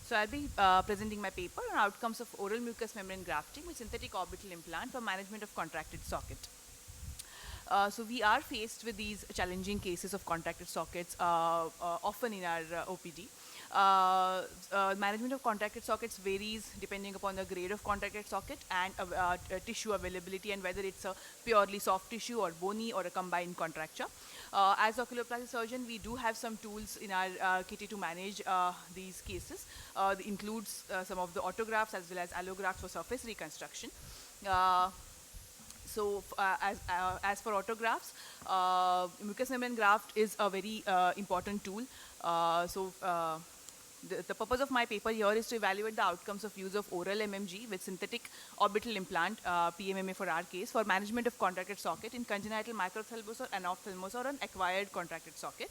So I'll be presenting my paper on outcomes of oral mucous membrane grafting with synthetic orbital implant for management of contracted socket. So we are faced with these challenging cases of contracted sockets often in our OPD. Management of contracted sockets varies depending upon the grade of contracted socket and tissue availability and whether it's a purely soft tissue or bony or a combined contracture. As oculoplasty surgeon, we do have some tools in our kitty to manage these cases. It includes some of the autografts as well as allografts for surface reconstruction. As for autographs, mucous membrane graft is a very important tool. The purpose of my paper here is to evaluate the outcomes of use of oral MMG with synthetic orbital implant, PMMA for our case, for management of contracted socket in congenital microphthalmos or anophthalmos or an acquired contracted socket.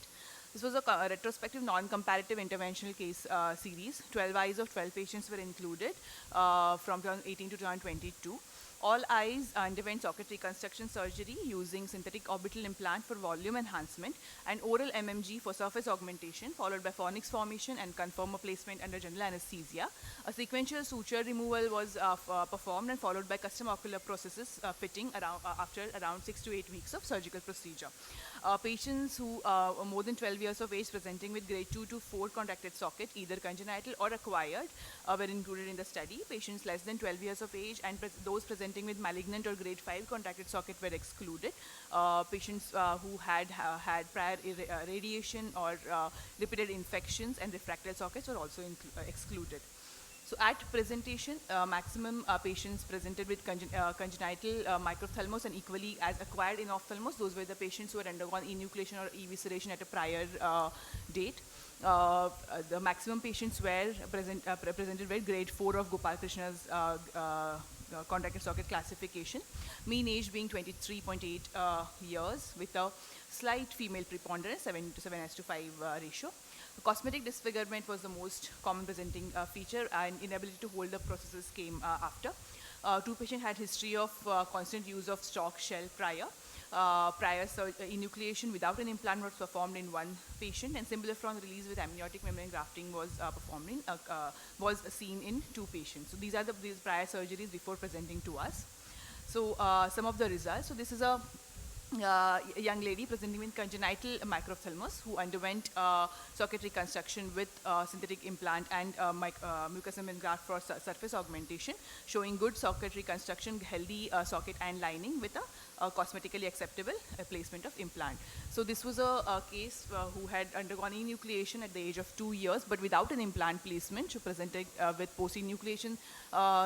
This was a retrospective non-comparative interventional case series. 12 eyes of 12 patients were included from 2018 to 2022. All eyes underwent socket reconstruction surgery using synthetic orbital implant for volume enhancement and oral MMG for surface augmentation, followed by fornix formation and conformer placement under general anesthesia. A sequential suture removal was performed and followed by custom ocular processes fitting after around 6 to 8 weeks of surgical procedure. Patients who are more than 12 years of age presenting with grade 2 to 4 contracted socket, either congenital or acquired, were included in the study. Patients less than 12 years of age and those presenting with malignant or grade 5 contracted socket were excluded. Patients who had prior radiation or repeated infections and refractory sockets were also excluded. So at presentation, maximum patients presented with congenital microphthalmos and equally as acquired anophthalmos. Those were the patients who had undergone enucleation or evisceration at a prior date. The maximum patients were presented with grade 4 of Gopal Krishna's contracted socket classification. Mean age being 23.8 years with a slight female preponderance, 7:5 ratio. Cosmetic disfigurement was the most common presenting feature, and inability to hold the processes came after. 2 patients had history of constant use of stalk shell prior. Enucleation without an implant was performed in 1 patient, and symboliform release with amniotic membrane grafting was was seen in 2 patients. So these are these prior surgeries before presenting to us. So some of the results. So this is a young lady presenting with congenital microphthalmos who underwent socket reconstruction with synthetic implant and mucous membrane graft for surface augmentation, showing good socket reconstruction, healthy socket and lining with a cosmetically acceptable placement of implant. So this was a case who had undergone enucleation at the age of 2 years, but without an implant placement. She presented with post-enucleation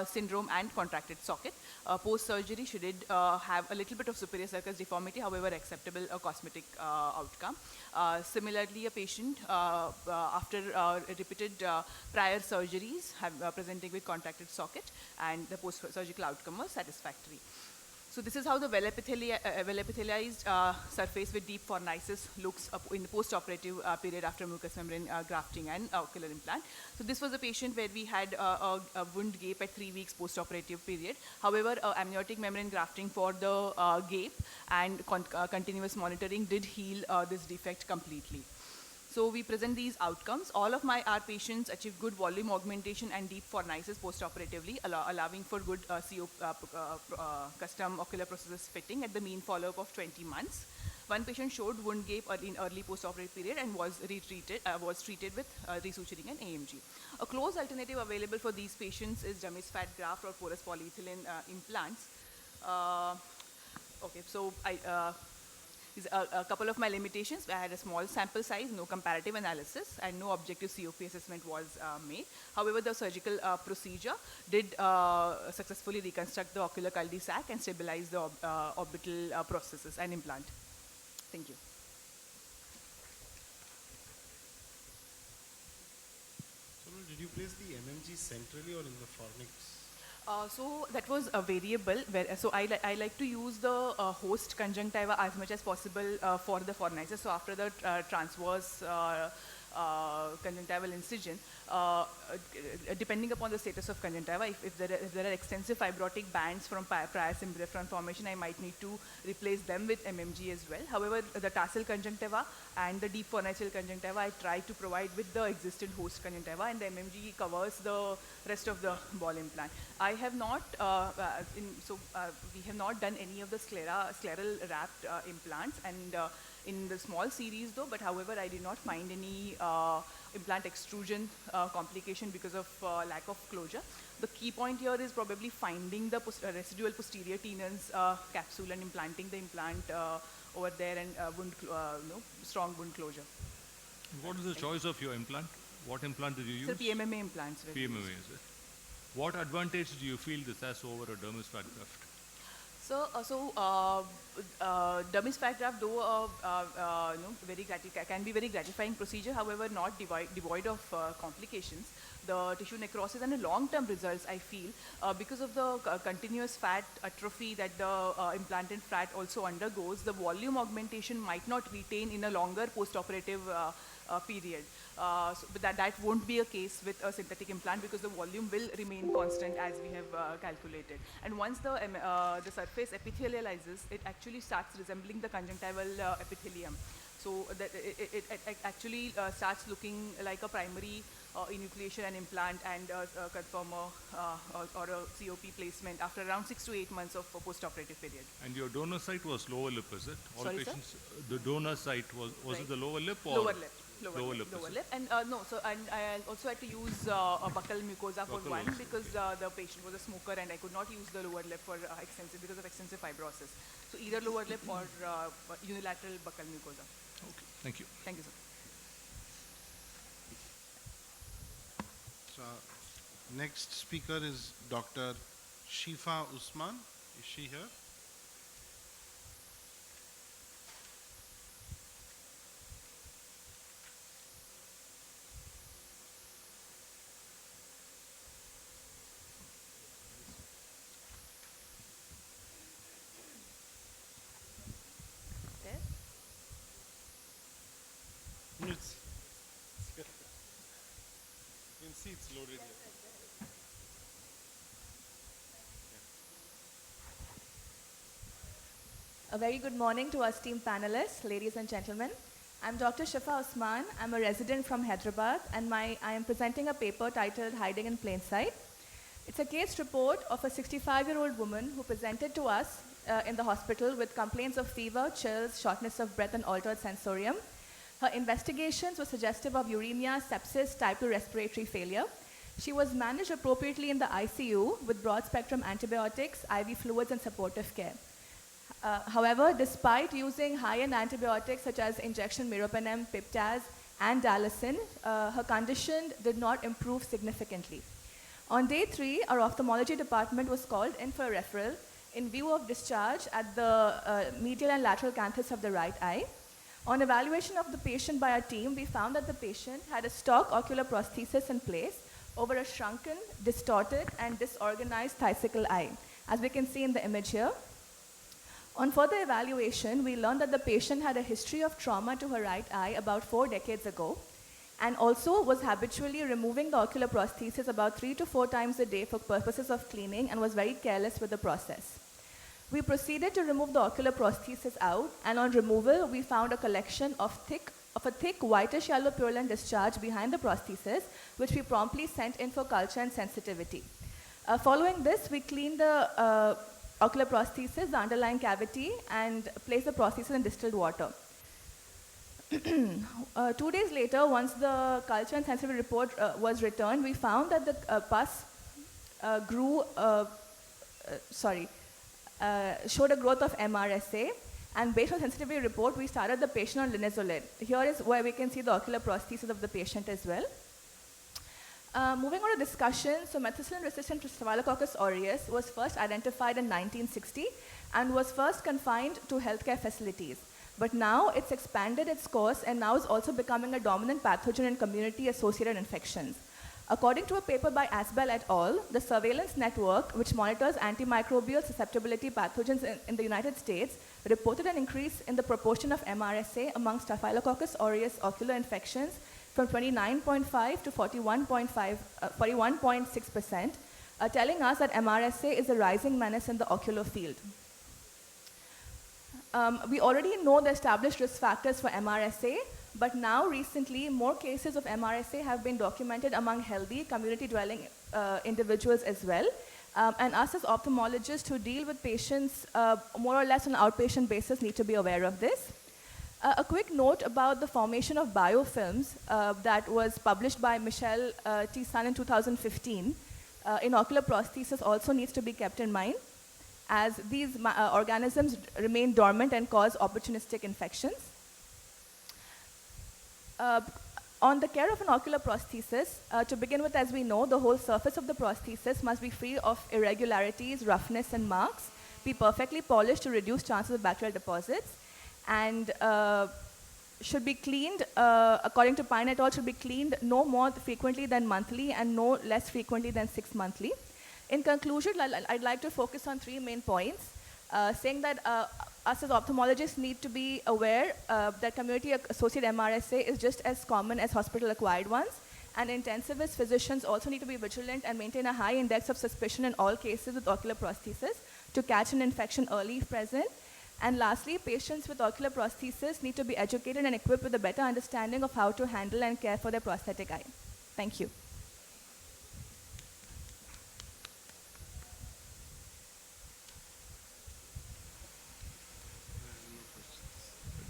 syndrome and contracted socket. Post-surgery, she did have a little bit of superior circus deformity, however acceptable cosmetic outcome. Similarly, a patient after repeated prior surgeries presenting with contracted socket, and the post-surgical outcome was satisfactory. So this is how the well-epithelialized surface with deep fornicis looks in the post-operative period after mucous membrane grafting and ocular implant. So this was a patient where we had a wound gape at 3 weeks post-operative period. However, amniotic membrane grafting for the gape and continuous monitoring did heal this defect completely. So we present these outcomes. All of our patients achieved good volume augmentation and deep fornicis post-operatively, allowing for good custom ocular processes fitting at the mean follow-up of 20 months. One patient showed wound gape in early postoperative period and was treated with resuturing and AMG. A close alternative available for these patients is dummies fat graft or porous polyethylene implants. Okay, so a couple of my limitations. I had a small sample size, no comparative analysis, and no objective COP assessment was made. However, the surgical procedure did successfully reconstruct the ocular cul-de-sac and stabilize the orbital processes and implant. Thank you. So did you place the MMG centrally or in the fornix? So that was a variable. So I like to use the host conjunctiva as much as possible for the fornices. So after the transverse conjunctival incision, depending upon the status of conjunctiva, if there are extensive fibrotic bands from prior symbrefron formation, I might need to replace them with MMG as well. However, the tarsal conjunctiva and the deep fornical conjunctiva, I try to provide with the existing host conjunctiva, and the MMG covers the rest of the ball implant. I have not, we have not done any of the scleral wrapped implants, and in the small series though, but however, I did not find any implant extrusion complication because of lack of closure. The key point here is probably finding the residual posterior tenons capsule and implanting the implant over there, and strong wound closure. What is the choice of your implant? What implant did you use? So PMMA implants. PMMA, is it? What advantage do you feel this has over a dermis fat graft? Dermis fat graft, though can be very gratifying procedure, however not devoid of complications. The tissue necrosis and the long-term results, I feel, because of the continuous fat atrophy that the implanted fat also undergoes, the volume augmentation might not retain in a longer post-operative period. But that won't be a case with a synthetic implant because the volume will remain constant as we have calculated. And once the surface epithelializes, it actually starts resembling the conjunctival epithelium. So that it actually starts looking like a primary enucleation and implant and conformer or a COP placement after around 6 to 8 months of post-operative period. And your donor site was lower lip, is it? All Sorry, patients, the donor site was right. it the lower lip or? Lower lip. Lower lip. And no, so and I also had to use a buccal mucosa for one because the patient was a smoker and I could not use the lower lip for because of extensive fibrosis. So either lower lip or unilateral buccal mucosa. Okay, thank you. Thank you, sir. So next speaker is Dr. Shifa Usman. Is she here? You can see it's loaded here. A very good morning to our esteemed panelists, ladies and gentlemen. I'm Dr. Shifa Usman. I'm a resident from Hyderabad, and I am presenting a paper titled Hiding in Plain Sight. It's a case report of a 65-year-old woman who presented to us in the hospital with complaints of fever, chills, shortness of breath, and altered sensorium. Her investigations were suggestive of uremia, sepsis, type 2 respiratory failure. She was managed appropriately in the ICU with broad-spectrum antibiotics, IV fluids, and supportive care. However, despite using high-end antibiotics such as injection meropenem, Piptaz, and Dalasin, her condition did not improve significantly. On day 3, our ophthalmology department was called in for a referral in view of discharge at the medial and lateral canthus of the right eye. On evaluation of the patient by our team, we found that the patient had a stock ocular prosthesis in place over a shrunken, distorted, and disorganized thusical eye, as we can see in the image here. On further evaluation, we learned that the patient had a history of trauma to her right eye about 4 decades ago, and also was habitually removing the ocular prosthesis about 3 to 4 times a day for purposes of cleaning and was very careless with the process. We proceeded to remove the ocular prosthesis out, and on removal, we found a collection of a thick whitish yellow purulent discharge behind the prosthesis, which we promptly sent in for culture and sensitivity. Following this, we cleaned the ocular prosthesis, the underlying cavity, and place the prosthesis in distilled water. 2 days later, once the culture and sensitivity report was returned, we found that the pus showed a growth of MRSA, and based on sensitivity report, we started the patient on linezolid. Here is where we can see the ocular prosthesis of the patient as well. Moving on to discussion, so methicillin-resistant Staphylococcus aureus was first identified in 1960 and was first confined to healthcare facilities. But now it's expanded its course and now is also becoming a dominant pathogen in community-associated infections. According to a paper by Asbel et al., the surveillance network, which monitors antimicrobial susceptibility pathogens in the United States, reported an increase in the proportion of MRSA among Staphylococcus aureus ocular infections from 29.5 to 41.6%, telling us that MRSA is a rising menace in the ocular field. We already know the established risk factors for MRSA, but now recently more cases of MRSA have been documented among healthy community-dwelling individuals as well. And us as ophthalmologists who deal with patients more or less on an outpatient basis need to be aware of this. A quick note about the formation of biofilms that was published by Michelle T. Sun in 2015 in ocular prosthesis also needs to be kept in mind, as these organisms remain dormant and cause opportunistic infections. On the care of an ocular prosthesis, to begin with, as we know, the whole surface of the prosthesis must be free of irregularities, roughness, and marks, be perfectly polished to reduce chances of bacterial deposits, and should be cleaned, according to Pine et al., should be cleaned no more frequently than monthly and no less frequently than 6 monthly. In conclusion, I'd like to focus on 3 main points, saying that us as ophthalmologists need to be aware that community-associated MRSA is just as common as hospital-acquired ones, and intensivist physicians also need to be vigilant and maintain a high index of suspicion in all cases with ocular prosthesis to catch an infection early if present. And lastly, patients with ocular prosthesis need to be educated and equipped with a better understanding of how to handle and care for their prosthetic eye. Thank you.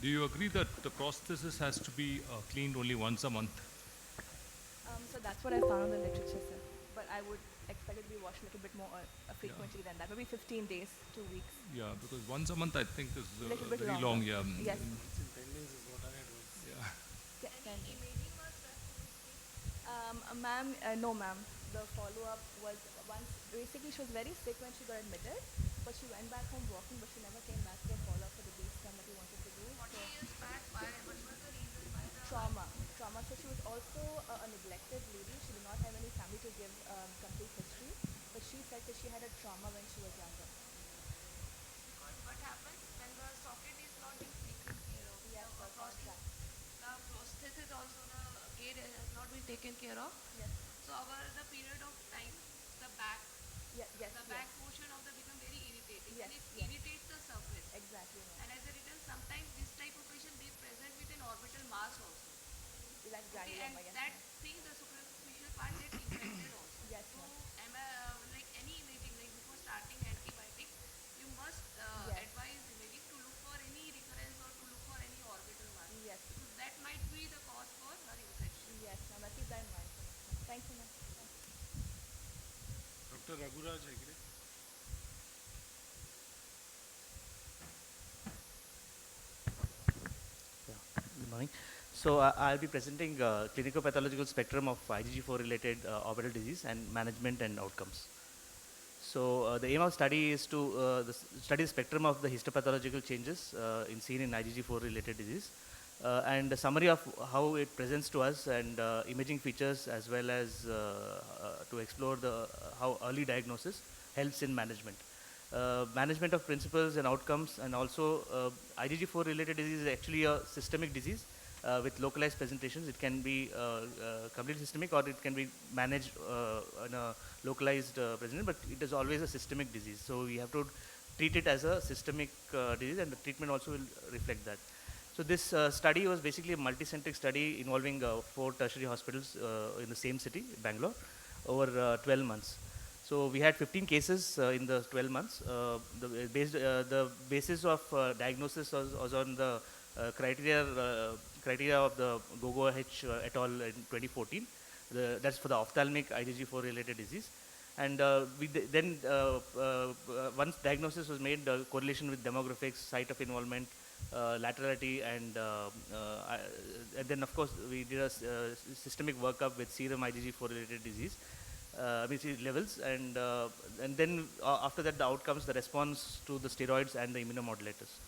Do you agree that the prosthesis has to be cleaned only once a month? So that's what I found in the literature, sir. But I would expect it to be washed a little bit more frequently than that. Maybe 15 days, 2 weeks. Yeah, because once a month I think is very long. Yeah. Yes. Ma'am, no ma'am. The follow-up was once, basically she was very sick when she got admitted, but she went back home walking, but she never came back to follow-up for the base scan that we wanted to do. 40 years back, what was the reason why the... Trauma. So she was also a neglected lady. She did not have any family to give complete history, but she said that she had a trauma when she was younger. Because what happens when the socket is not being taken care of? Yes, the prosthesis also, the care has not been taken care of. Yes. So over the period of time, the back, back portion of the become very irritating. Yes, and it irritates the surface. Exactly. And as a result, sometimes this type of patient they present with an orbital mass also. Like and that thing, the superficial part gets infected also. Yes. So like any imaging, like before starting antibiotics, you must advise imaging to look for any recurrence or to look for any orbital mass. Yes. So that might be the cause for her infection. Yes, ma'am. I'll keep that in mind. Thank you, ma'am. Dr. Raghuraj Hegde. Good morning. So I'll be presenting clinical pathological spectrum of IgG4 related orbital disease and management and outcomes. So the aim of study is to study the spectrum of the histopathological changes seen in IgG4 related disease and a summary of how it presents to us and imaging features, as well as to explore how early diagnosis helps in management. Management of principles and outcomes, and also IgG4 related disease is actually a systemic disease with localized presentations. It can be completely systemic, or it can be managed in a localized presentation, but it is always a systemic disease. So we have to treat it as a systemic disease, and the treatment also will reflect that. So this study was basically a multicentric study involving 4 tertiary hospitals in the same city, Bangalore, over 12 months. So we had 15 cases in the 12 months. The basis of diagnosis was on the criteria of the Gogo H et al. In 2014. That's for the ophthalmic IgG4 related disease. And then once diagnosis was made, correlation with demographics, site of involvement, laterality, and then of course we did a systemic workup with serum IgG4 related disease. Levels, and then after that the outcomes, the response to the steroids and the immunomodulators.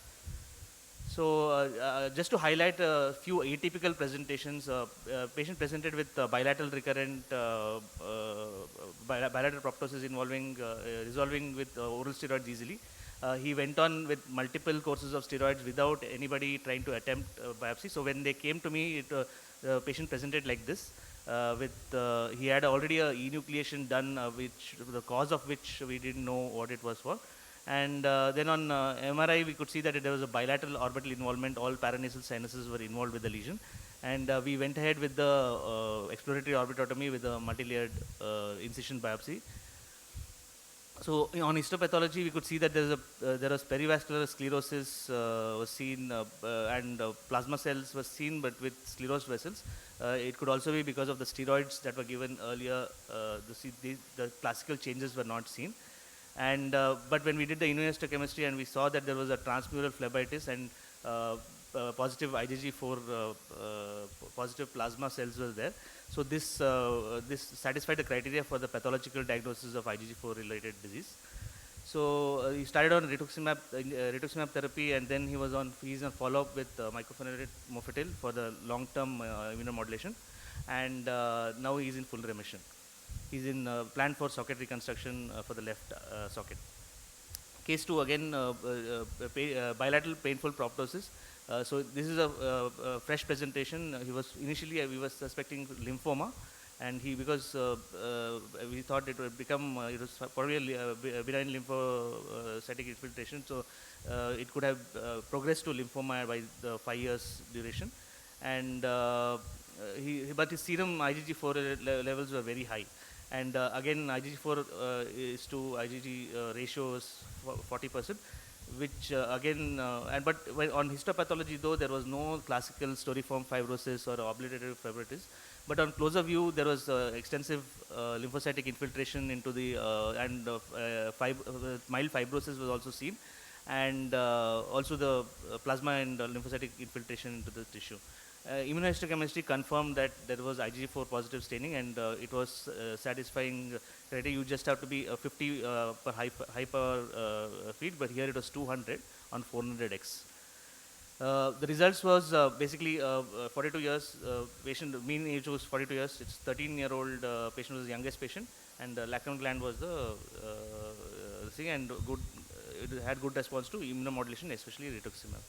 So just to highlight a few atypical presentations, patient presented with bilateral recurrent bilateral proptosis involving resolving with oral steroids easily. He went on with multiple courses of steroids without anybody trying to attempt biopsy. So when they came to me, the patient presented like this. He had already a enucleation done, which the cause of which we didn't know what it was for, and then on MRI we could see that there was a bilateral orbital involvement. All paranasal sinuses were involved with the lesion, and we went ahead with the exploratory orbitotomy with a multi-layered incision biopsy. So on histopathology, we could see that there was perivascular sclerosis was seen, and plasma cells was seen, but with sclerosed vessels. It could also be because of the steroids that were given earlier. The classical changes were not seen. And but when we did the immunohistochemistry and we saw that there was a transmural phlebitis and positive IgG4 positive plasma cells were there. So this satisfied the criteria for the pathological diagnosis of IgG4 related disease. So he started on rituximab therapy, and then he's on follow-up with mycophenolate mofetil for the long-term immunomodulation, and now he's in full remission. He's in plan for socket reconstruction for the left socket. Case 2 again, bilateral painful proptosis. So this is a fresh presentation. We were suspecting lymphoma, and because we thought it would become it was probably a benign lymphocytic infiltration, so it could have progressed to lymphoma by the 5 years duration, and but his serum IgG4 levels were very high, and again IgG4 is to IgG ratio is 40%. Which but on histopathology though there was no classical storiform fibrosis or obliterative fibrinosis, but on closer view there was extensive lymphocytic infiltration into the mild fibrosis was also seen, and also the plasma and lymphocytic infiltration into the tissue. Immunohistochemistry confirmed that there was IgG4 positive staining, and it was satisfying criteria. You just have to be 50 per high power feed, but here it was 200 on 400x. The results was basically 42 years, patient mean age was 42 years. It's 13-year-old patient was the youngest patient, and lacrimal gland was the thing, and it had good response to immunomodulation, especially rituximab.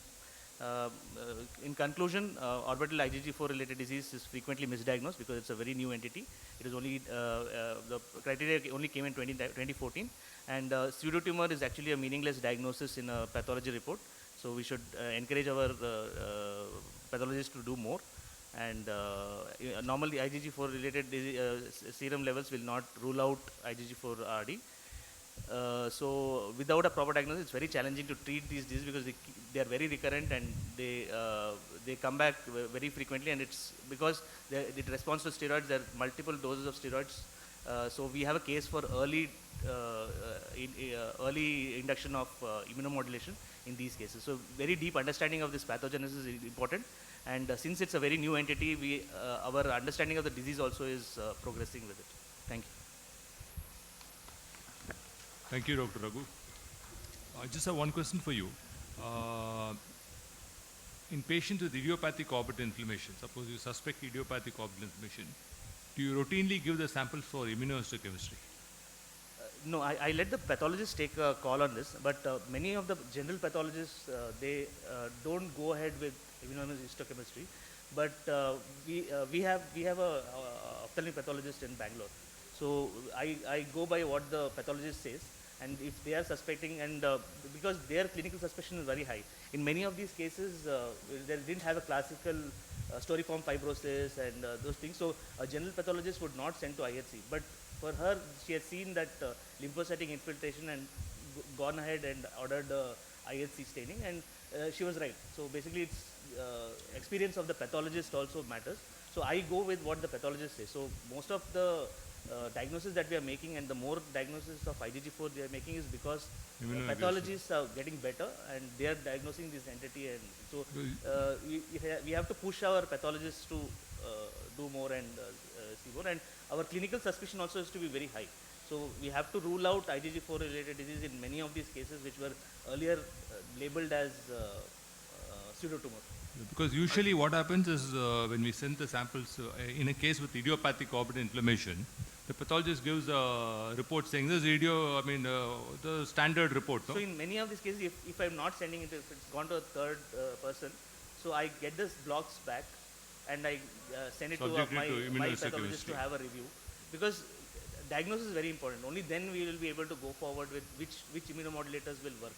In conclusion, orbital IgG4 related disease is frequently misdiagnosed because it's a very new entity. It is only the criteria only came in 2014, and pseudotumor is actually a meaningless diagnosis in a pathology report. So we should encourage our pathologists to do more. And normally IgG4 related serum levels will not rule out IgG4 RD. So without a proper diagnosis, it's very challenging to treat these diseases because they are very recurrent, and they come back very frequently, and it's because it responds to steroids. There are multiple doses of steroids. So we have a case for early induction of immunomodulation in these cases. So very deep understanding of this pathogenesis is important, and since it's a very new entity, our understanding of the disease also is progressing with it. Thank you. Thank you, Dr. Raghu. I just have one question for you. In patients with idiopathic orbital inflammation, suppose you suspect idiopathic orbital inflammation, do you routinely give the samples for immunohistochemistry? No, I let the pathologists take a call on this, but many of the general pathologists, they don't go ahead with immunohistochemistry. But we have a ophthalmic pathologist in Bangalore. So I go by what the pathologist says, and if they are suspecting, and because their clinical suspicion is very high, in many of these cases they didn't have a classical storiform fibrosis and those things, so a general pathologist would not send to IHC. But For her, she has seen that lymphocytic infiltration and gone ahead and ordered IHC staining, and she was right. So basically, it's experience of the pathologist also matters. So I go with what the pathologist says. So most of the diagnosis that we are making, and the more diagnosis of IgG4 they are making, is because pathologists are getting better and they are diagnosing this entity, and so we have to push our pathologists to do more and see more, and our clinical suspicion also has to be very high. So we have to rule out IgG4 related disease in many of these cases which were earlier labeled as pseudotumor. Because usually what happens is when we send the samples, in a case with idiopathic orbital inflammation, the pathologist gives a report saying this is the standard report. No? So in many of these cases, if I'm not sending it, if it's gone to a third person, so I get this blocks back and I send it to my pathologist to have a review, because diagnosis is very important. Only then we will be able to go forward with which immunomodulators will work.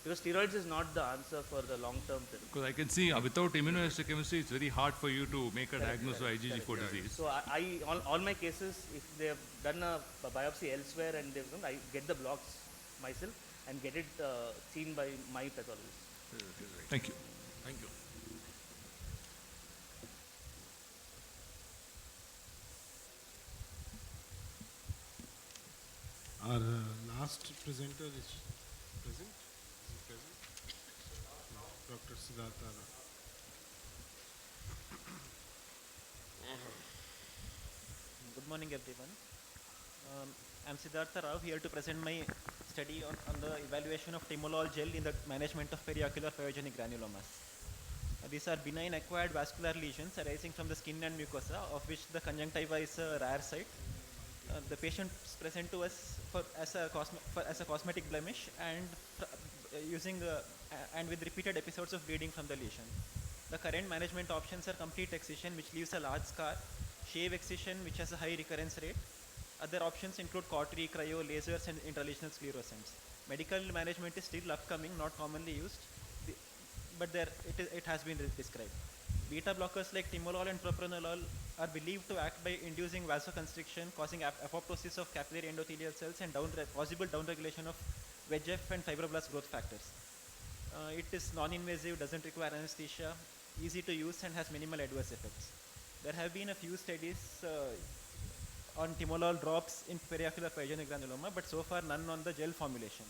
Because steroids is not the answer for the long-term therapy. Because I can see without immunohistochemistry, it's very hard for you to make a diagnosis of IgG4 disease. So all my cases, if they have done a biopsy elsewhere and they've done, I get the blocks myself and get it seen by my pathologist. Thank you. Thank you. Our last presenter is present. Is he present? Dr. Siddhartha Rao. Good morning, everyone. I'm Siddhartha Rao, here to present my study on the evaluation of timolol gel in the management of periocular pyogenic granulomas. These are benign acquired vascular lesions arising from the skin and mucosa, of which the conjunctiva is a rare site. The patient is present to us as a cosmetic blemish and and with repeated episodes of bleeding from the lesion. The current management options are complete excision, which leaves a large scar, shave excision, which has a high recurrence rate. Other options include cautery, cryo, lasers, and intralesional sclerosants. Medical management is still upcoming, not commonly used, but it has been described. Beta blockers like timolol and propranolol are believed to act by inducing vasoconstriction, causing apoptosis of capillary endothelial cells and possible downregulation of VEGF and fibroblast growth factors. It is non-invasive, doesn't require anesthesia, easy to use, and has minimal adverse effects. There have been a few studies on timolol drops in periocular pyogenic granuloma, but so far none on the gel formulation.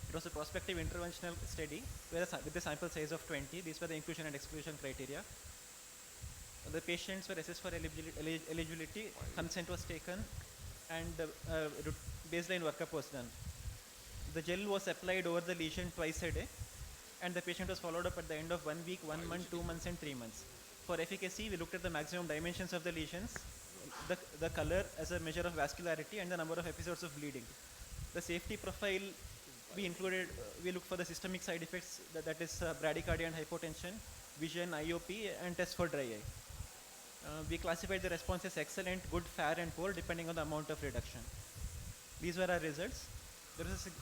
It was a prospective interventional study with a sample size of 20. These were the inclusion and exclusion criteria. The patients were assessed for eligibility, consent was taken, and baseline workup was done. The gel was applied over the lesion twice a day, and the patient was followed up at the end of 1 week, 1 month, 2 months, and 3 months. For efficacy, we looked at the maximum dimensions of the lesions, the color as a measure of vascularity, and the number of episodes of bleeding. The safety profile, we looked for the systemic side effects, that is bradycardia and hypotension, vision, IOP, and test for dry eye. We classified the response as excellent, good, fair, and poor depending on the amount of reduction. These were our results.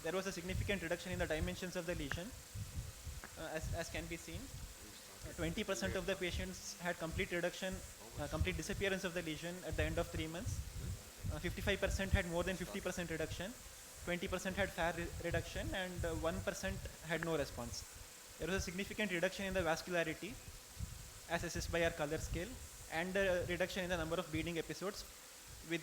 There was a significant reduction in the dimensions of the lesion, as can be seen. 20% of the patients had complete reduction, complete disappearance of the lesion at the end of 3 months. 55% had more than 50% reduction. 20% had fair reduction, and 1% had no response. There was a significant reduction in the vascularity, as assessed by our color scale, and a reduction in the number of bleeding episodes, with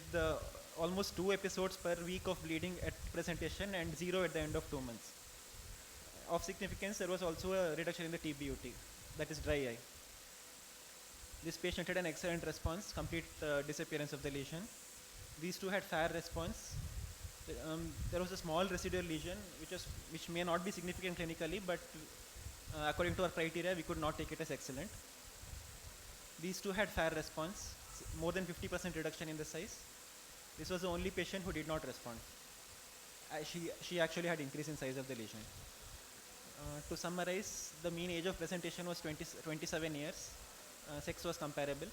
almost 2 episodes per week of bleeding at presentation and 0 at the end of 2 months. Of significance, there was also a reduction in the TBUT, that is dry eye. This patient had an excellent response, complete disappearance of the lesion. These two had fair response. There was a small residual lesion which may not be significant clinically, but according to our criteria, we could not take it as excellent. These two had fair response, more than 50% reduction in the size. This was the only patient who did not respond. She actually had increase in size of the lesion. To summarize, the mean age of presentation was 27 years. Sex was comparable.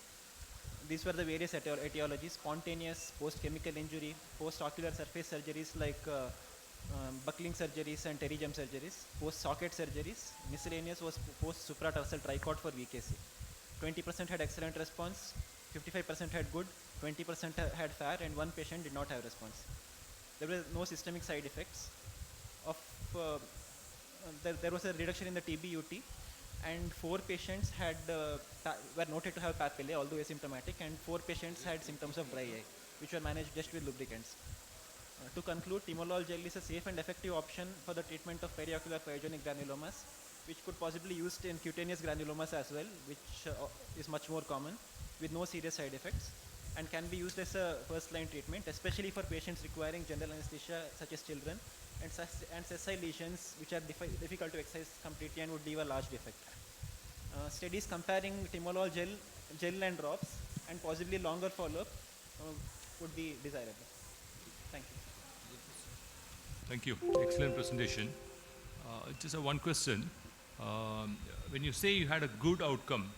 These were the various etiologies: spontaneous, post-chemical injury, post-ocular surface surgeries like buckling surgeries and pterigem surgeries, post-socket surgeries. Miscellaneous was post-supratarsal tricot for VKC. 20% had excellent response, 55% had good, 20% had FAR, and 1 patient did not have response. There were no systemic side effects. There was a reduction in the TB-UT, and 4 patients were noted to have papillae, although asymptomatic, and 4 patients had symptoms of dry eye, which were managed just with lubricants. To conclude, timolol gel is a safe and effective option for the treatment of periocular pyogenic granulomas, which could possibly be used in cutaneous granulomas as well, which is much more common, with no serious side effects, and can be used as a first-line treatment, especially for patients requiring general anesthesia, such as children, and sessile lesions, which are difficult to excise completely and would leave a large defect. Studies comparing timolol gel and drops, and possibly longer follow-up would be desirable. Thank you. Thank you. Excellent presentation. Just one question. When you say you had a good outcome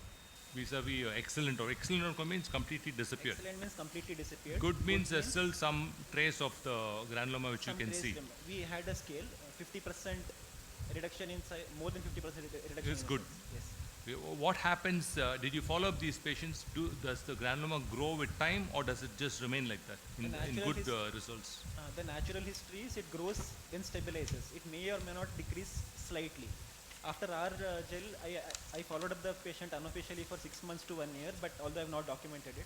vis-a-vis excellent, or excellent outcome means completely disappeared. Excellent means completely disappeared. Good means there's still some trace of the granuloma which you can see. We had a scale, 50% reduction in size, more than 50% reduction. It's good. Yes. What happens, did you follow up these patients? Does the granuloma grow with time, or does it just remain like that in good results? The natural history is it grows, then stabilizes. It may or may not decrease slightly. After our gel, I followed up the patient unofficially for 6 months to 1 year, but although I have not documented it,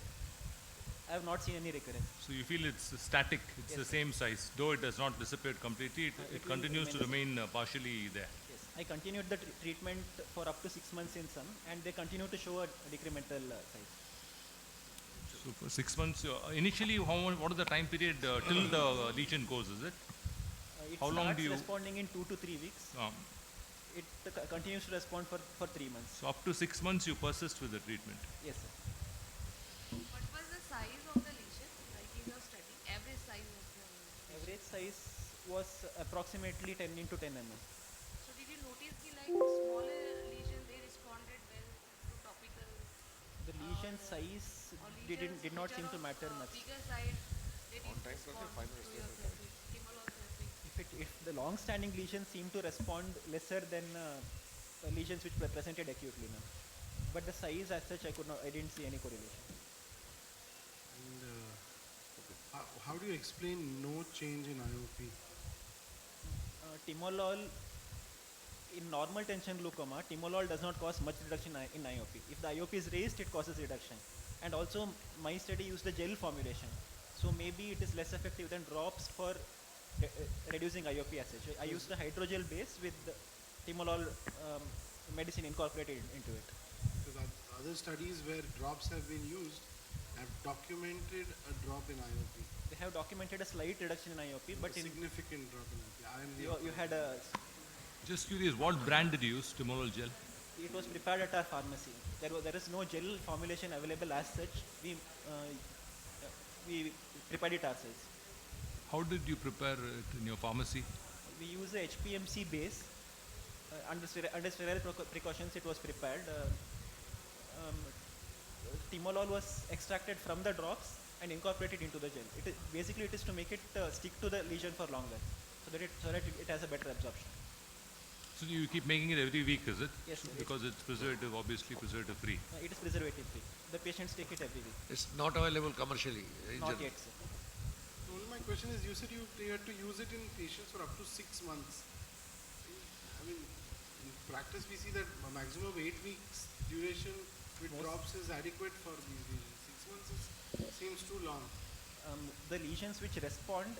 I have not seen any recurrence. So you feel it's static, it's the same size, though it does not disappear completely, it continues to remain partially there. Yes, I continued the treatment for up to 6 months in some, and they continue to show a decremental size. So for 6 months, initially what is the time period till the lesion goes, is it? How long do you... responding in 2 to 3 weeks. It continues to respond for 3 months. So up to 6 months you persist with the treatment? Yes, sir. What was the size of the lesion, like in your study? Average size of the lesion? Average size was approximately 10 into 10 mm. So did you notice the smaller lesion, they responded well to topical? The lesion size did not seem to matter much. Bigger side, they didn't respond to your therapy, timolol therapy. If the long-standing lesions seem to respond lesser than lesions which were presented acutely, now. But the size as such, I didn't see any correlation. And how do you explain no change in IOP? Timolol, in normal tension glaucoma, timolol does not cause much reduction in IOP. If the IOP is raised, it causes reduction. And also, my study used a gel formulation. So maybe it is less effective than drops for reducing IOP as such. I used a hydrogel base with timolol medicine incorporated into it. Because other studies where drops have been used have documented a drop in IOP. They have documented a slight reduction in IOP, but a significant drop in IOP. You had a... Just curious, what brand did you use, timolol gel? It was prepared at our pharmacy. There is no gel formulation available as such. We prepared it ourselves. How did you prepare it in your pharmacy? We use a HPMC base. Under sterile precautions, it was prepared. Timolol was extracted from the drops and incorporated into the gel. Basically, it is to make it stick to the lesion for longer, so that it has a better absorption. So you keep making it every week, is it? Yes, sir. Because it's preservative, obviously preservative free. It is preservative free. The patients take it every week. It's not available commercially. Not yet, sir. So my question is, you said you had to use it in patients for up to 6 months. I mean, in practice we see that a maximum of 8 weeks duration with drops is adequate for these lesions. 6 months seems too long. The lesions which respond,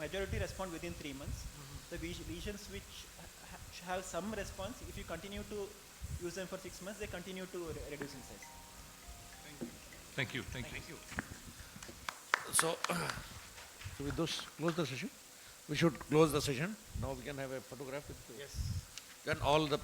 majority respond within 3 months. The lesions which have some response, if you continue to use them for 6 months, they continue to reduce in size. Thank you. Thank you. So with those, close the session. We should close the session. Now we can have a photograph with. Yes. Then all the